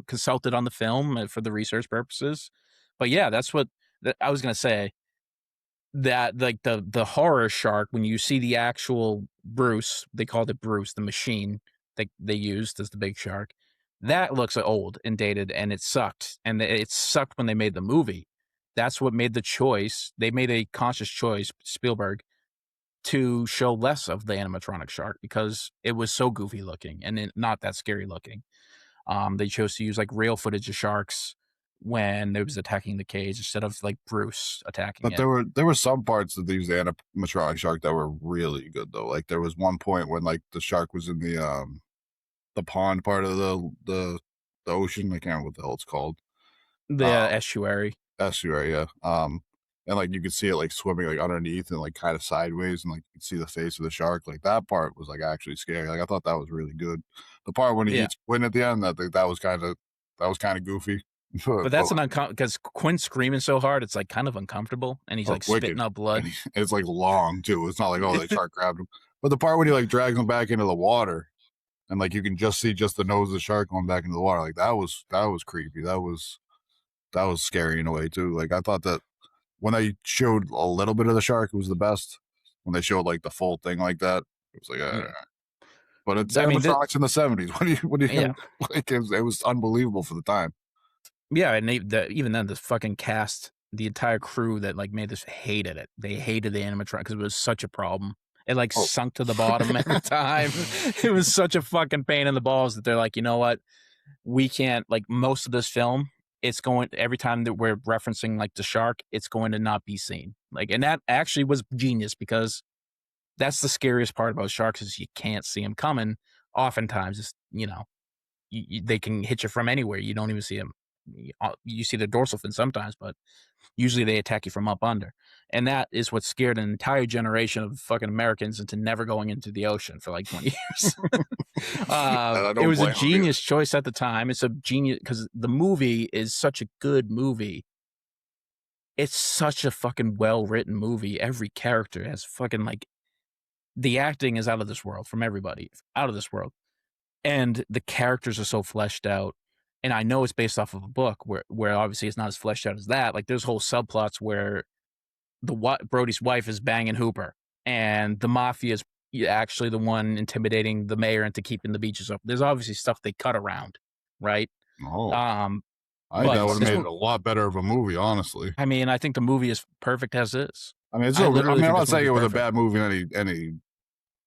consulted on the film for the research purposes. But yeah, that's what I was gonna say. That like the horror shark, when you see the actual Bruce, they called it Bruce, the machine that they used as the big shark. That looks old and dated, and it sucked. And it sucked when they made the movie. That's what made the choice. They made a conscious choice, Spielberg, to show less of the animatronic shark because it was so goofy looking and not that scary looking. They chose to use like real footage of sharks when it was attacking the cage instead of like Bruce attacking it. But there were some parts of these animatronic shark that were really good though. Like there was one point when like the shark was in the pond part of the ocean. I can't remember what the hell it's called. The estuary. Estuary, yeah. and like you could see it like swimming like underneath and like kind of sideways, and like you could see the face of the shark. Like that part was like actually scary. Like I thought that was really good. The part when he Yeah. eats Quinn at the end, I think that was kind of goofy. But that's an because Quinn's screaming so hard, it's like kind of uncomfortable, and he's like wicked. spitting out blood. And it's like long too. It's not like, oh, the shark grabbed him. But the part when he like drags him back into the water, and like you can just see just the nose of the shark going back into the water, like that was creepy. That was scary in a way too. Like I thought that when they showed a little bit of the shark, it was the best. When they showed like the full thing like that, it was like, but it's animatronics in the 70s. What do you like? It was unbelievable for the time. Yeah, and even then, the fucking cast, the entire crew that like made this hated it. They hated the animatronic because it was such a problem. It like sunk to the bottom every time. It was such a fucking pain in the balls that they're like, you know what? We can't, like, most of this film, it's going, every time that we're referencing like the shark, it's going to not be seen. Like, and that actually was genius because that's the scariest part about sharks is you can't see them coming. Oftentimes, it's, you know, they can hit you from anywhere. You don't even see them. You see the dorsal fin sometimes, but usually they attack you from up under. And that is what scared an entire generation of fucking Americans into never going into the ocean for like 20 years. It was a genius choice at the time. It's a genius because the movie is such a good movie. It's such a fucking well-written movie. Every character has fucking like, the acting is out of this world from everybody, out of this world. And the characters are so fleshed out. And I know it's based off of a book where obviously it's not as fleshed out as that. Like there's whole subplots where Brody's wife is banging Hooper, and the mafia is actually the one intimidating the mayor into keeping the beaches up. There's obviously stuff they cut around, right? Oh, I think that would have made it a lot better of a movie, honestly. I mean, I think the movie is perfect as is. I mean, I'm not saying it was a bad movie in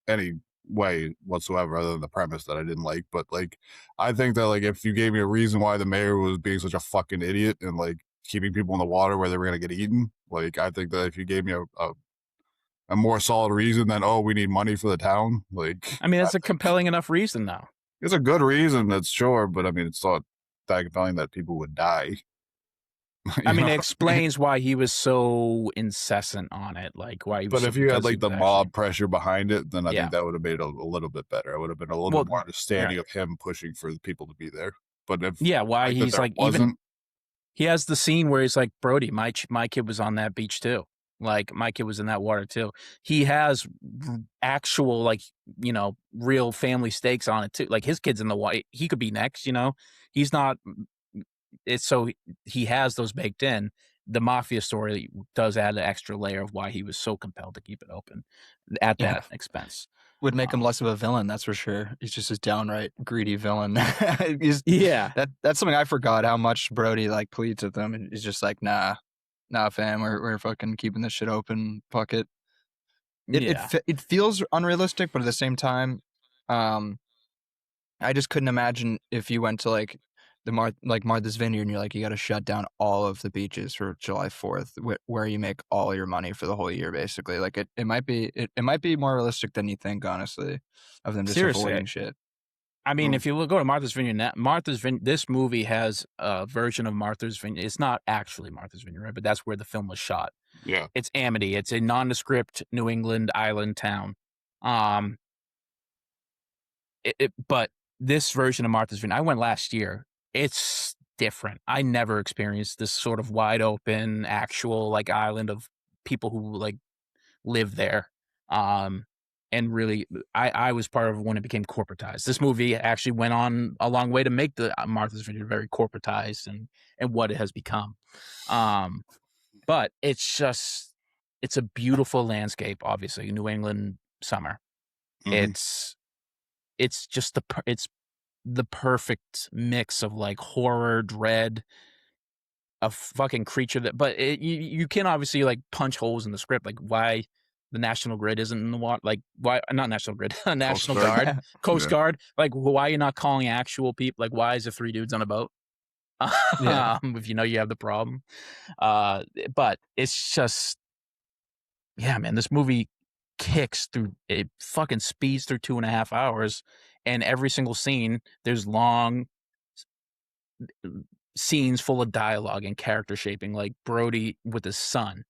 any way whatsoever, other than the premise that I didn't like. But like, I think that like if you gave me a reason why the mayor was being such a fucking idiot and like keeping people in the water where they were gonna get eaten, like I think that if you gave me a more solid reason than, oh, we need money for the town, like I mean, that's a compelling enough reason though. It's a good reason, that's sure, but I mean, it's not that compelling that people would die. I mean, it explains why he was so incessant on it, like why he was. But if you had like the mob pressure behind it, then I think that would have made it a little bit better. I would have been a little bit more understanding of him pushing for the people to be there. But if why he's like even he has the scene where he's like, Brody, my kid was on that beach too. Like my kid was in that water too. He has actual like, you know, real family stakes on it too. Like his kid's in the water. He could be next, you know. He's not. It's so he has those baked in. The mafia story does add an extra layer of why he was so compelled to keep it open at that expense. Would make him less of a villain, that's for sure. He's just a downright greedy villain. That's something I forgot, how much Brody like pleads with them, and he's just like, nah, fam, we're fucking keeping this shit open. Fuck it. It feels unrealistic, but at the same time, I just couldn't imagine if you went to like Martha's Vineyard and you're like, you got to shut down all of the beaches for July 4th, where you make all your money for the whole year, basically. Like it might be more realistic than you think, honestly, of them just avoiding shit. I mean, if you go to Martha's Vineyard, this movie has a version of Martha's Vineyard. It's not actually Martha's Vineyard, right? But that's where the film was shot. Yeah, it's Amity. It's a nondescript New England island town. But this version of Martha's Vineyard, I went last year. It's different. I never experienced this sort of wide open, actual like island of people who like live there. And really, I was part of when it became corporatized. This movie actually went on a long way to make the Martha's Vineyard very corporatized and what it has become. But it's a beautiful landscape. Obviously, New England summer. Mm-hmm. It's just the perfect mix of like horror, dread, a fucking creature that, but you can obviously like punch holes in the script, like why the National Grid isn't in the water, like why not National Grid, National Guard, Coast Guard, like why are you not calling actual people? Like why is there 3 dudes on a boat? If you know you have the problem, but it's just, yeah, man, this movie kicks through, it fucking speeds through 2.5 hours, and every single scene there's long scenes full of dialogue and character shaping, like Brody with his son.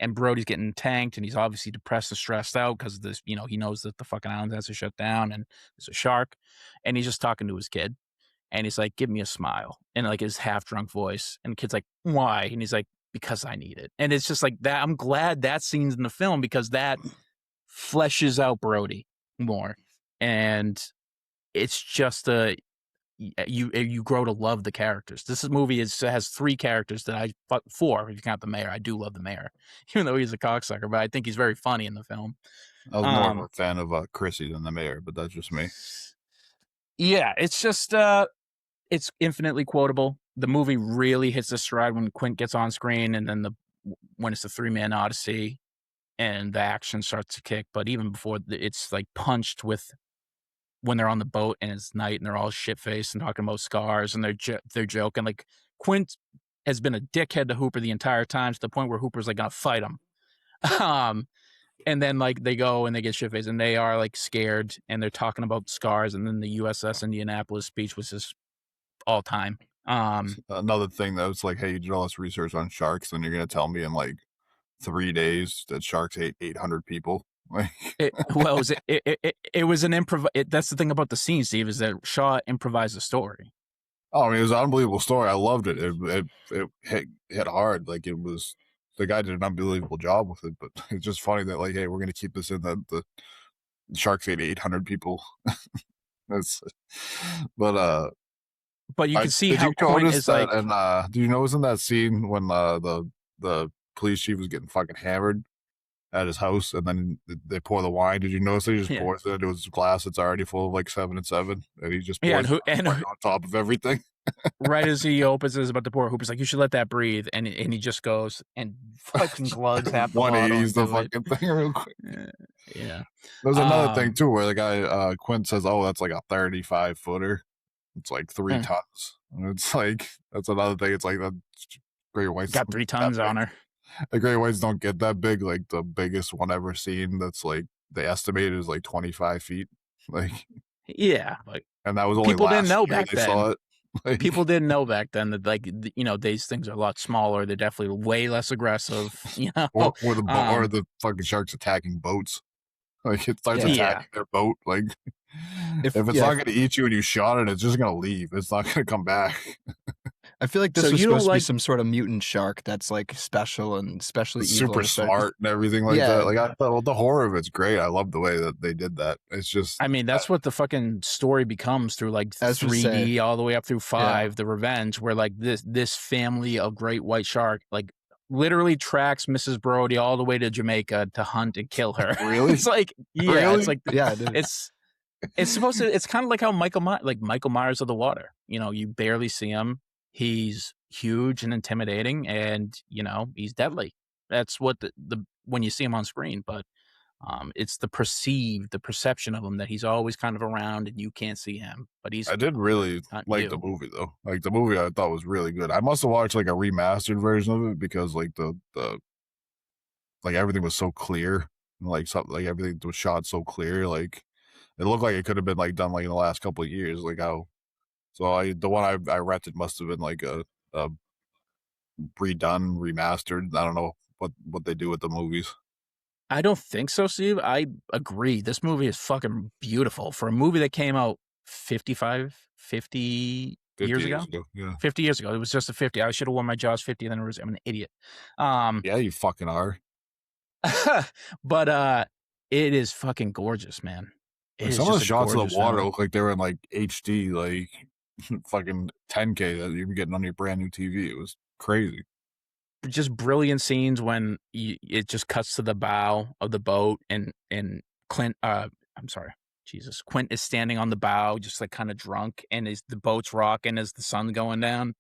and Brody's getting tanked, and he's obviously depressed and stressed out because of this. He knows that the fucking island has to shut down, and there's a shark, and he's just talking to his kid, and he's like, "Give me a smile," in like his half drunk voice, and the kid's like, "Why?" And he's like, "Because I need it." And it's just like that. I'm glad that scene's in the film because that fleshes out Brody more, and it's just you grow to love the characters. This movie has 3 characters that 4 if you count the mayor. I do love the mayor, even though he's a cocksucker, but I think he's very funny in the film. I was more of a fan of Chrissy than the mayor, but that's just me. Yeah, it's just it's infinitely quotable. The movie really hits a stride when Quint gets on screen, and then when it's a 3-man odyssey, and the action starts to kick. But even before, it's like punched with when they're on the boat and it's night and they're all shit-faced and talking about scars and they're joking. Like, Quint has been a dickhead to Hooper the entire time, to the point where Hooper's like gonna fight him. And then like they go and they get shit-faced and they are like scared and they're talking about scars. And then the USS Indianapolis speech was just all time. Another thing that was like, hey, you did all this research on sharks, and you're gonna tell me in like 3 days that sharks ate 800 people? It was an improv. That's the thing about the scene, Steve, is that Shaw improvised a story. Oh, I mean, it was an unbelievable story. I loved it. It hit hard. Like, it was, the guy did an unbelievable job with it. But it's just funny that, like, hey, we're gonna keep this in that the sharks ate 800 people. But you can see how Quint Quint is that, like. And do you notice in that scene when the police chief was getting fucking hammered at his house, and then they pour the wine? Did you notice they just pours it into his glass that's already full of like 7 and 7, and he just pours it on top of everything? Right as he opens it, is about to pour, Hooper's like, "You should let that breathe," and he just goes and fucking glugs half the 180s the fucking thing real quick. Yeah. There's another thing too where the guy Quint says, "Oh, that's like a 35-footer. It's like 3 tons." And it's like, that's another thing. It's like that great whites got 3 tons on her. The great whites don't get that big. Like, the biggest one ever seen, that's like, they estimated is like 25 feet. Like, yeah, like, and that was only people last didn't know year back they then. saw it. Like, people didn't know back then that, like, these things are a lot smaller. They're definitely way less aggressive. or the fucking sharks attacking boats. Like, it starts attacking their boat. Like, if it's not going to eat you and you shot it, it's just going to leave. It's not going to come back. I feel like this was supposed to be some sort of mutant shark that's like special and especially super smart and everything like that. Like, I thought, the horror of it's great. I love the way that they did that. It's just, I mean, that's what the fucking story becomes through, like, 3D all the way up through 5, The Revenge, where like this family of great white shark like literally tracks Mrs. Brody all the way to Jamaica to hunt and kill her. Really? It's like, really? It's like, it's supposed to. It's kind of like how Michael Myers of the Water. You barely see him. He's huge and intimidating, and he's deadly. That's what the when you see him on screen. But it's the perception of him that he's always kind of around and you can't see him. But I did really like the movie though. Like, the movie I thought was really good. I must have watched like a remastered version of it because like the like everything was so clear. Like, something, like everything was shot so clear. Like, it looked like it could have been like done like in the last couple of years. Like, how. So the one I rented must have been like a redone, remastered. I don't know what they do with the movies. I don't think so, Steve. I agree. This movie is fucking beautiful for a movie that came out 50 years ago. Yeah. 50 years ago. It was just a 50. I should have worn my Jaws 50, and then I'm an idiot. Yeah, you fucking are. But it is fucking gorgeous, man. Like, some of the shots of the water look like they were in like HD, like fucking 10K that you were getting on your brand new TV. It was crazy. Just brilliant scenes when it just cuts to the bow of the boat and Quint is standing on the bow, just like kind of drunk, and the boat's rocking as the sun's going down.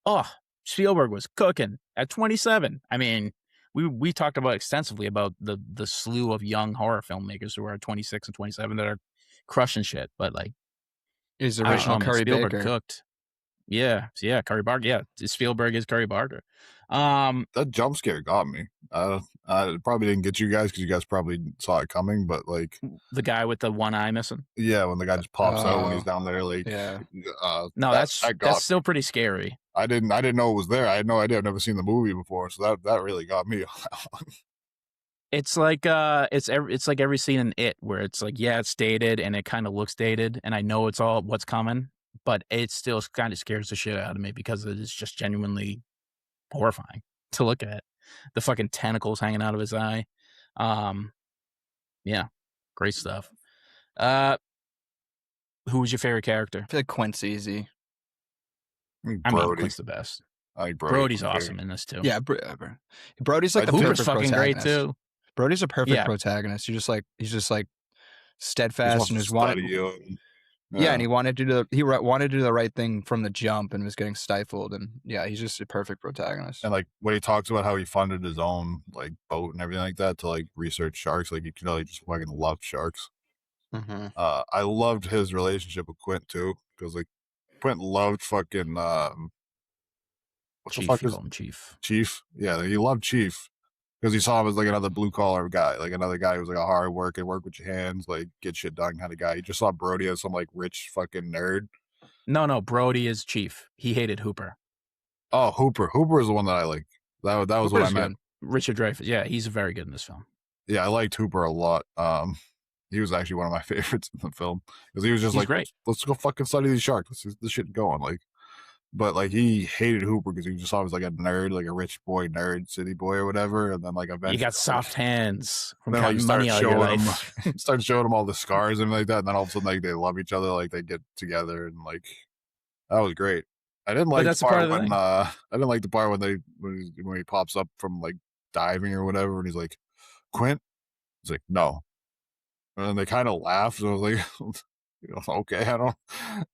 Oh, Spielberg was cooking at 27. I mean, we talked about extensively about the slew of young horror filmmakers who are 26 and 27 that are crushing shit, but like his original Curry Spielberg Baker. cooked. Yeah, Curry Barker. Yeah, Spielberg is Curry Barker. That jump scare got me. I probably didn't get you guys because you guys probably saw it coming, but like the guy with the one eye missing. Yeah, when the guy just pops out when he's down there, like no, that's still pretty scary. I didn't know it was there. I had no idea. I've never seen the movie before, so that really got me on that one. It's like it's like every scene in It where it's like, yeah, it's dated and it kind of looks dated, and I know it's all what's coming, but it still kind of scares the shit out of me because it is just genuinely horrifying to look at. The fucking tentacles hanging out of his eye. Yeah, great stuff. Who was your favorite character? I feel like Quint's easy. I mean, Quint's the best. I think Brody's awesome in this too. Yeah, Brody's like the Hooper's perfect fucking great protagonist. too. Brody's a perfect Yeah. protagonist. He's just like He steadfast wants and to just wanted. study you. Yeah, and he wanted to do the right thing from the jump and was getting stifled. And yeah, he's just a perfect protagonist. And like when he talks about how he funded his own like boat and everything like that to like research sharks, like you can tell he just fucking loved sharks. Mm-hmm. I loved his relationship with Quint too, because like Quint loved fucking what Chief, the fuck you is call him Chief? Chief? Yeah, he loved Chief because he saw him as like another blue collar guy, like another guy who was like a hard working, work with your hands, like get shit done kind of guy. He just saw Brody as some like rich fucking nerd. No, Brody is Chief. He hated Hooper. Oh, Hooper is the one that I like. That was Hooper's what I meant. Richard Dreyfuss. Yeah, he's very good in this film. Yeah, I liked Hooper a lot. He was actually one of my favorites in the film because he was just He's like, great. let's go fucking study these sharks. Let's get this shit going. Like, but like he hated Hooper because he just always like a nerd, like a rich boy nerd, city boy or whatever. And then like eventually, You got soft hands from then like counting money all your life. start showing him all the scars and like that. And then all of a sudden, like they love each other, like they get together and like that was great. I didn't like that's the a part part of the when thing. I didn't like the part when he pops up from like diving or whatever, and he's like, Quint. He's like, no. And then they kind of laughed. So I was like, okay, I don't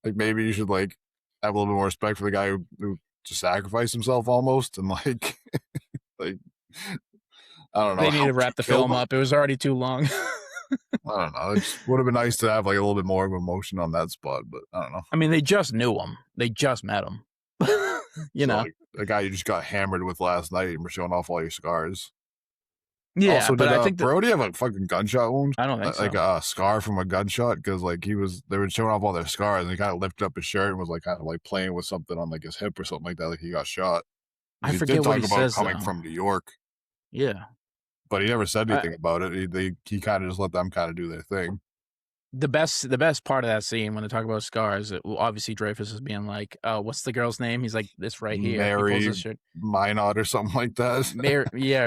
like. Maybe you should like have a little bit more respect for the guy who just sacrificed himself almost, and like, like I don't know. They need to wrap the film up. It was already too long. I don't know. It would have been nice to have like a little bit more of emotion on that spot, but I don't know. I mean, they just knew him. They just met him. you know, like, the guy you just got hammered with last night and we're showing off all your scars. yeah. Also, but did I think Brody have a fucking gunshot wound? I don't think so. Like a scar from a gunshot? Because like they were showing off all their scars and he kind of lifted up his shirt and was like kind of like playing with something on like his hip or something like that. Like he got shot. I He forget did what talk he about says, coming though. from New York, Yeah. but he never said anything about it. He kind of just let them kind of do their thing. The best part of that scene when they talk about scars, obviously Dreyfuss is being like, "Oh, what's the girl's name?" He's like, "This right here." Mary he pulls his shirt. Minot or something like that.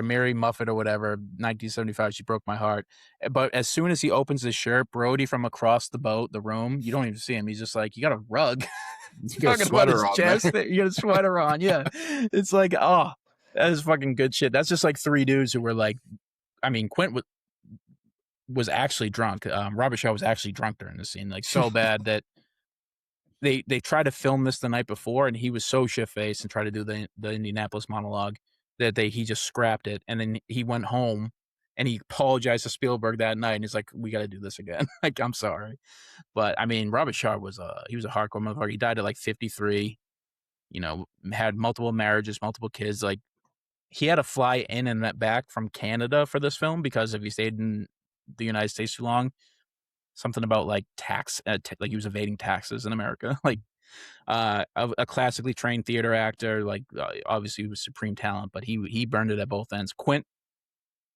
Mary Muffet or whatever. 1975. She broke my heart. But as soon as he opens his shirt, Brody from across the room, you don't even see him. He's just like, "You got a rug." He's got a Talking about his sweater on, chest. man. You got a sweater on. Yeah, it's like, oh, that is fucking good shit. That's just like three dudes who were like, I mean, Quint was actually drunk. Robert Shaw was actually drunk during the scene, like so bad that they tried to film this the night before, and he was so shit-faced and tried to do the Indianapolis monologue that he just scrapped it, and then he went home and he apologized to Spielberg that night, and he's like, "We got to do this again." Like, I'm sorry, but I mean, Robert Shaw was a hardcore motherfucker. He died at like 53. You know, had multiple marriages, multiple kids. Like, he had to fly in and back from Canada for this film because if he stayed in the United States too long, something about like tax, like he was evading taxes in America. Like, a classically trained theater actor, like obviously he was supreme talent, but he burned it at both ends. Quint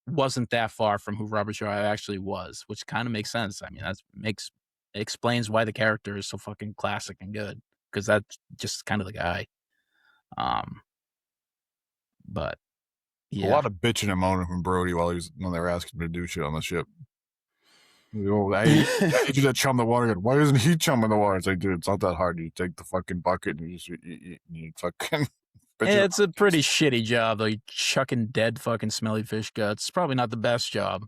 wasn't that far from who Robert Shaw actually was, which kind of makes sense. I mean, it explains why the character is so fucking classic and good, because that's just kind of the guy. But yeah, A lot of bitching and moaning from Brody when they were asking him to do shit on the ship. I need you to chum the water. Why isn't he chumming the water? It's like, dude, it's not that hard. You take the fucking bucket and you fucking. It's a pretty shitty job though. You're chucking dead fucking smelly fish guts. It's probably not the best job.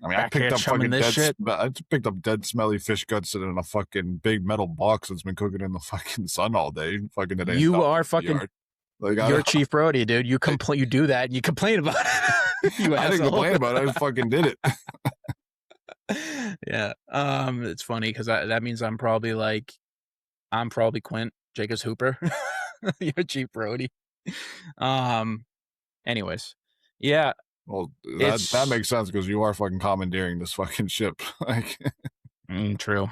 I mean, I picked up dead smelly fish guts in a fucking big metal box that's been cooking in the fucking sun all day. Fucking today. You are fucking. Like, you're Chief Brody, dude. You complain. You do that. And you complain about it. I didn't complain about it. I just fucking did it. Yeah. It's funny because that means I'm probably Quint Jacobs Hooper. You're Chief Brody. Anyways, yeah. Well, that makes sense because you are fucking commandeering this fucking ship. Like, true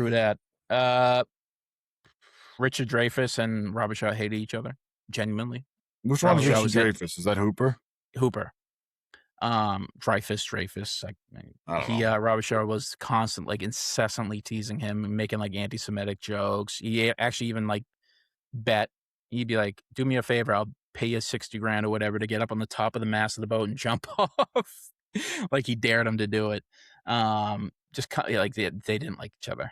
that. Richard Dreyfuss and Robert Shaw hated each other genuinely. Which one is Robert Shaw Richard was hit- Dreyfuss? Is that Hooper? Hooper. Dreyfuss. I don't know. Robert Shaw was constant, like incessantly teasing him and making like anti-Semitic jokes. He actually even like bet. He'd be like, "Do me a favor, I'll pay you $60,000 or whatever to get up on the top of the mast of the boat and jump off." Like he dared him to do it. Like they didn't like each other.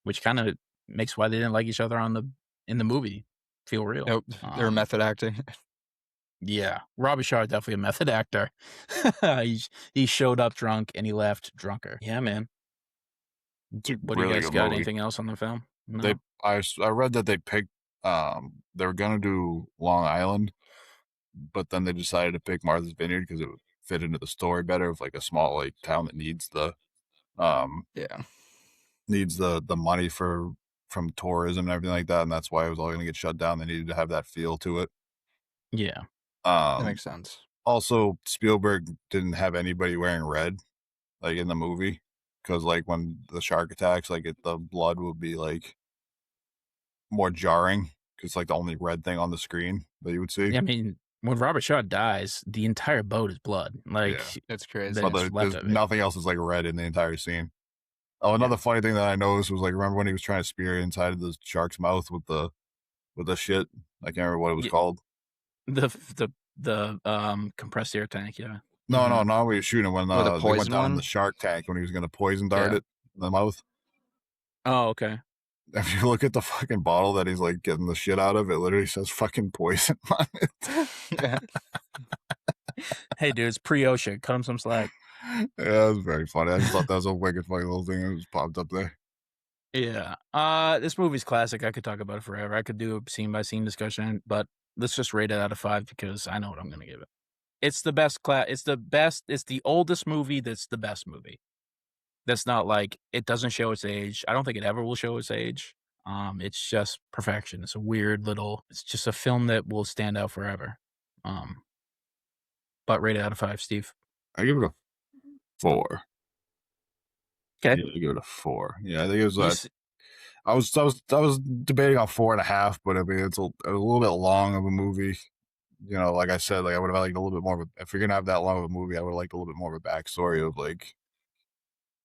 Which kind of makes why they didn't like each other in the movie feel real. Nope, they were method acting. Yeah, Robert Shaw is definitely a method actor. He showed up drunk and he left drunker. Yeah, man. It's a What do really you guys good got? movie. Anything else on the film? No. I read that they picked they were gonna do Long Island, but then they decided to pick Martha's Vineyard because it would fit into the story better of like a small like town that needs the money from tourism and everything like that, and that's why it was all gonna get shut down. They needed to have that feel to it. Yeah. That makes sense. Also, Spielberg didn't have anybody wearing red, like in the movie, because like when the shark attacks, like the blood would be like more jarring because like the only red thing on the screen that you would see. Yeah, I mean, when Robert Shaw dies, the entire boat is blood. Like It's crazy. That- But it's left there's of it. nothing else is like red in the entire scene. Oh, another funny thing that I noticed was like, remember when he was trying to spear inside of the shark's mouth with the shit? I can't remember what it was Yeah. called. The compressed air tank. Yeah. No, not when he was shooting when Oh, the they went poison down in one? the shark tank when he was going to poison dart it in the mouth. Oh, okay. If you look at the fucking bottle that he's like getting the shit out of, it literally says fucking poison on it. Hey, dude, it's pre-OSHA. Cut him some slack. Yeah, it was very funny. I just thought that was a wicked funny little thing that just popped up there. Yeah. This movie's classic. I could talk about it forever. I could do a scene by scene discussion, but let's just rate it out of 5 because I know what I'm going to give it. It's the best class. It's the best. It's the oldest movie. That's the best movie. That's not like it doesn't show its age. I don't think it ever will show its age. It's just perfection. It's a weird little. It's just a film that will stand out forever. But rate it out of 5, Steve. I give it a 4. Okay. Yeah, I give it a 4. Yeah, I think it was. You s- I was debating on 4.5, but I mean it's a little bit long of a movie. You know, like I said, like I would have liked a little bit more of a, if you're gonna have that long of a movie, I would have liked a little bit more of a backstory of like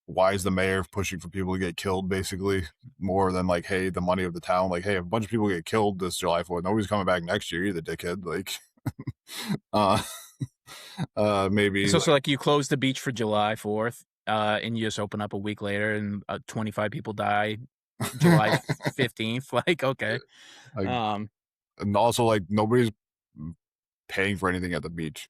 why is the mayor pushing for people to get killed, basically, more than like, hey, the money of the town. Like, hey, if a bunch of people get killed this July 4th, nobody's coming back next year either, dickhead. Like, maybe. It's also like you close the beach for July 4th, and you just open up a week later, and 25 people die July 15th. Like, okay. Like, and also, like, nobody's paying for anything at the beach.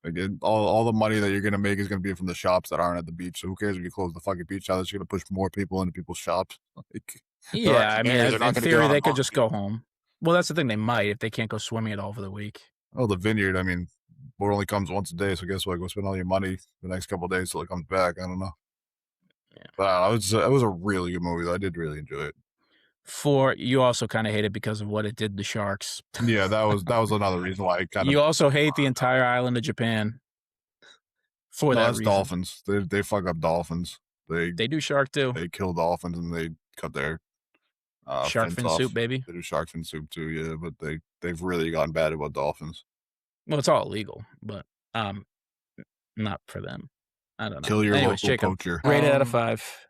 Like, all the money that you're gonna make is gonna be from the shops that aren't at the beach. So who cares if you close the fucking beach down? That's gonna push more people into people's shops. Like, Yeah, I mean, they're not in gonna theory, get they on could a just go home. Well, that's the thing. They might if they can't go swimming at all for the week. Oh, the vineyard. I mean, boat only comes once a day, so guess what? Go spend all your money the next couple of days till it comes back. I don't know. Yeah. But it was a really good movie. I did really enjoy it. 4, you also kind of hate it because of what it did to sharks. Yeah, that was another reason why I kind of. You also hate the entire island of Japan. For that that's reason. dolphins. They fuck up dolphins. They do shark too. They kill dolphins and they cut their Shark fins fin off. soup, baby. They do shark fin soup too. Yeah, but they've really gotten bad about dolphins. Well, it's all illegal, but not for them. I don't know. Kill your Anyways, local Jacob, poacher. rate it out of 5.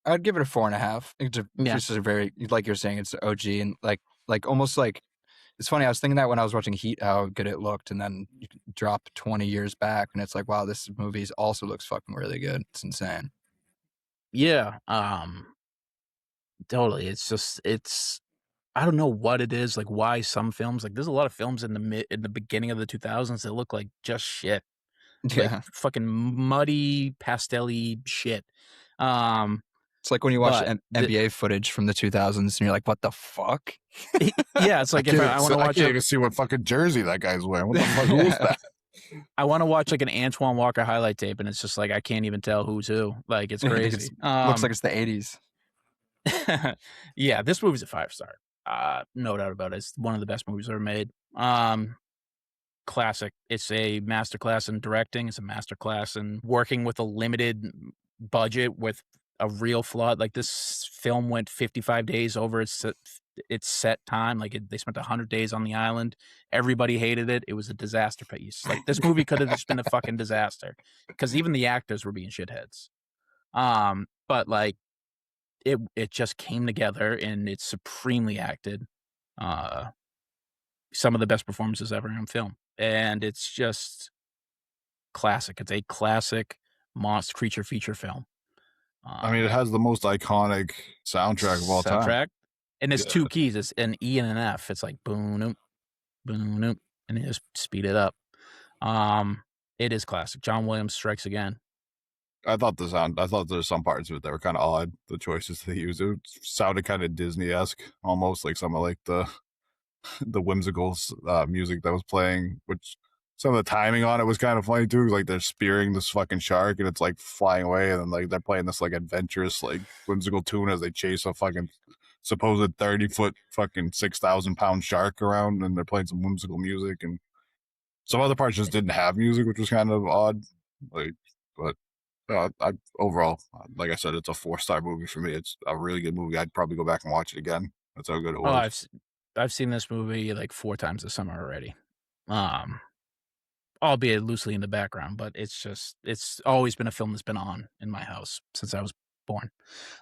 I'd give it a 4.5. It's Yeah. just a very, like you're saying, it's OG and like almost like, it's funny. I was thinking that when I was watching Heat, how good it looked, and then you drop 20 years back, and it's like, wow, this movie also looks fucking really good. It's insane. Yeah. Totally. It's just I don't know what it is, like why some films, like there's a lot of films in the beginning of the 2000s that look like just shit. Yeah. Like fucking muddy, pastel-y shit. It's like when you watch but NBA footage from the 2000s and you're like, what the fuck? Yeah, it's like if I want to I watch can't even see what fucking jersey that guy's wearing. What the fuck? Who is that? I want to watch like an Antoine Walker highlight tape, and it's just like I can't even tell who's who. Like it's crazy. Looks like it's the 80s. Yeah, this movie's a 5-star. No doubt about it. It's one of the best movies ever made. Classic. It's a masterclass in directing. It's a masterclass in working with a limited budget with a real flood. Like this film went 55 days over its set time. Like they spent 100 days on the island. Everybody hated it. It was a disaster piece. Like this movie could have just been a fucking disaster because even the actors were being shitheads. But like it just came together and it's supremely acted. Some of the best performances ever in film, and it's just classic. It's a classic monster creature feature film. I mean, it has the most iconic soundtrack of all time. And it's two keys. It's an E and an F. It's like boom, boom, and you just speed it up. It is classic. John Williams strikes again. I thought there's some parts of it that were kind of odd. The choices they used, it sounded kind of Disney-esque, almost like some of like the whimsical music that was playing, which some of the timing on it was kind of funny too. Like they're spearing this fucking shark and it's like flying away, and then like they're playing this like adventurous, like whimsical tune as they chase a fucking supposed 30-foot fucking 6,000-pound shark around, and they're playing some whimsical music. And some other parts just didn't have music, which was kind of odd. Like, but I overall, like I said, it's a 4-star movie for me. It's a really good movie. I'd probably go back and watch it again. That's how good it was. I've seen this movie like 4 times this summer already. Albeit loosely in the background, but it's always been a film that's been on in my house since I was born.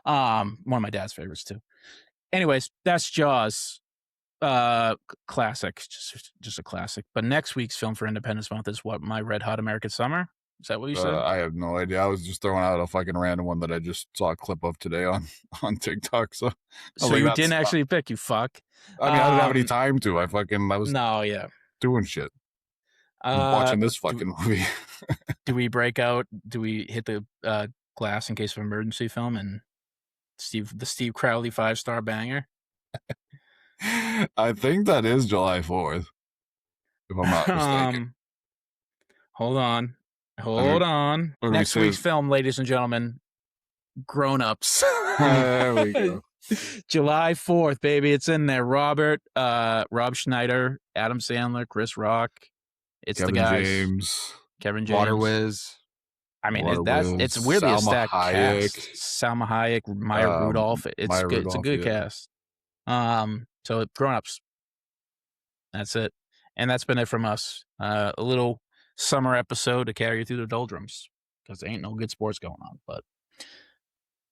One of my dad's favorites too. Anyways, that's Jaws. Classic, just a classic. But next week's film for Independence Month is what, My Red Hot American Summer? Is that what you said? I have no idea. I was just throwing out a fucking random one that I just saw a clip of today on TikTok. So you didn't actually pick, you fuck. I mean, I didn't have any time to. I was doing shit. Watching this fucking movie. Do we break out? Do we hit the glass in case of emergency film and the Steve Crowley 5-star banger? I think that is July 4th, if I'm not mistaken. Hold on. Next week's film, ladies and gentlemen, Grown Ups. There we go. July 4th, baby. It's in there. Rob Schneider, Adam Sandler, Chris Rock. It's Kevin the guys. Kevin James. Water Whiz. I mean, it's weirdly a stacked cast. Salma Hayek, Maya Rudolph. It's good. It's a good cast. So Grown Ups. That's it. And that's been it from us. A little summer episode to carry you through the doldrums because there ain't no good sports going on. But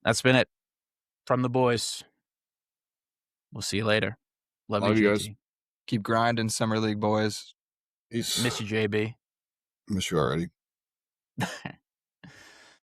that's been it from the boys. We'll see you later. Love you guys. Keep grinding, Summer League boys. Peace. Miss you, JB. Miss you already.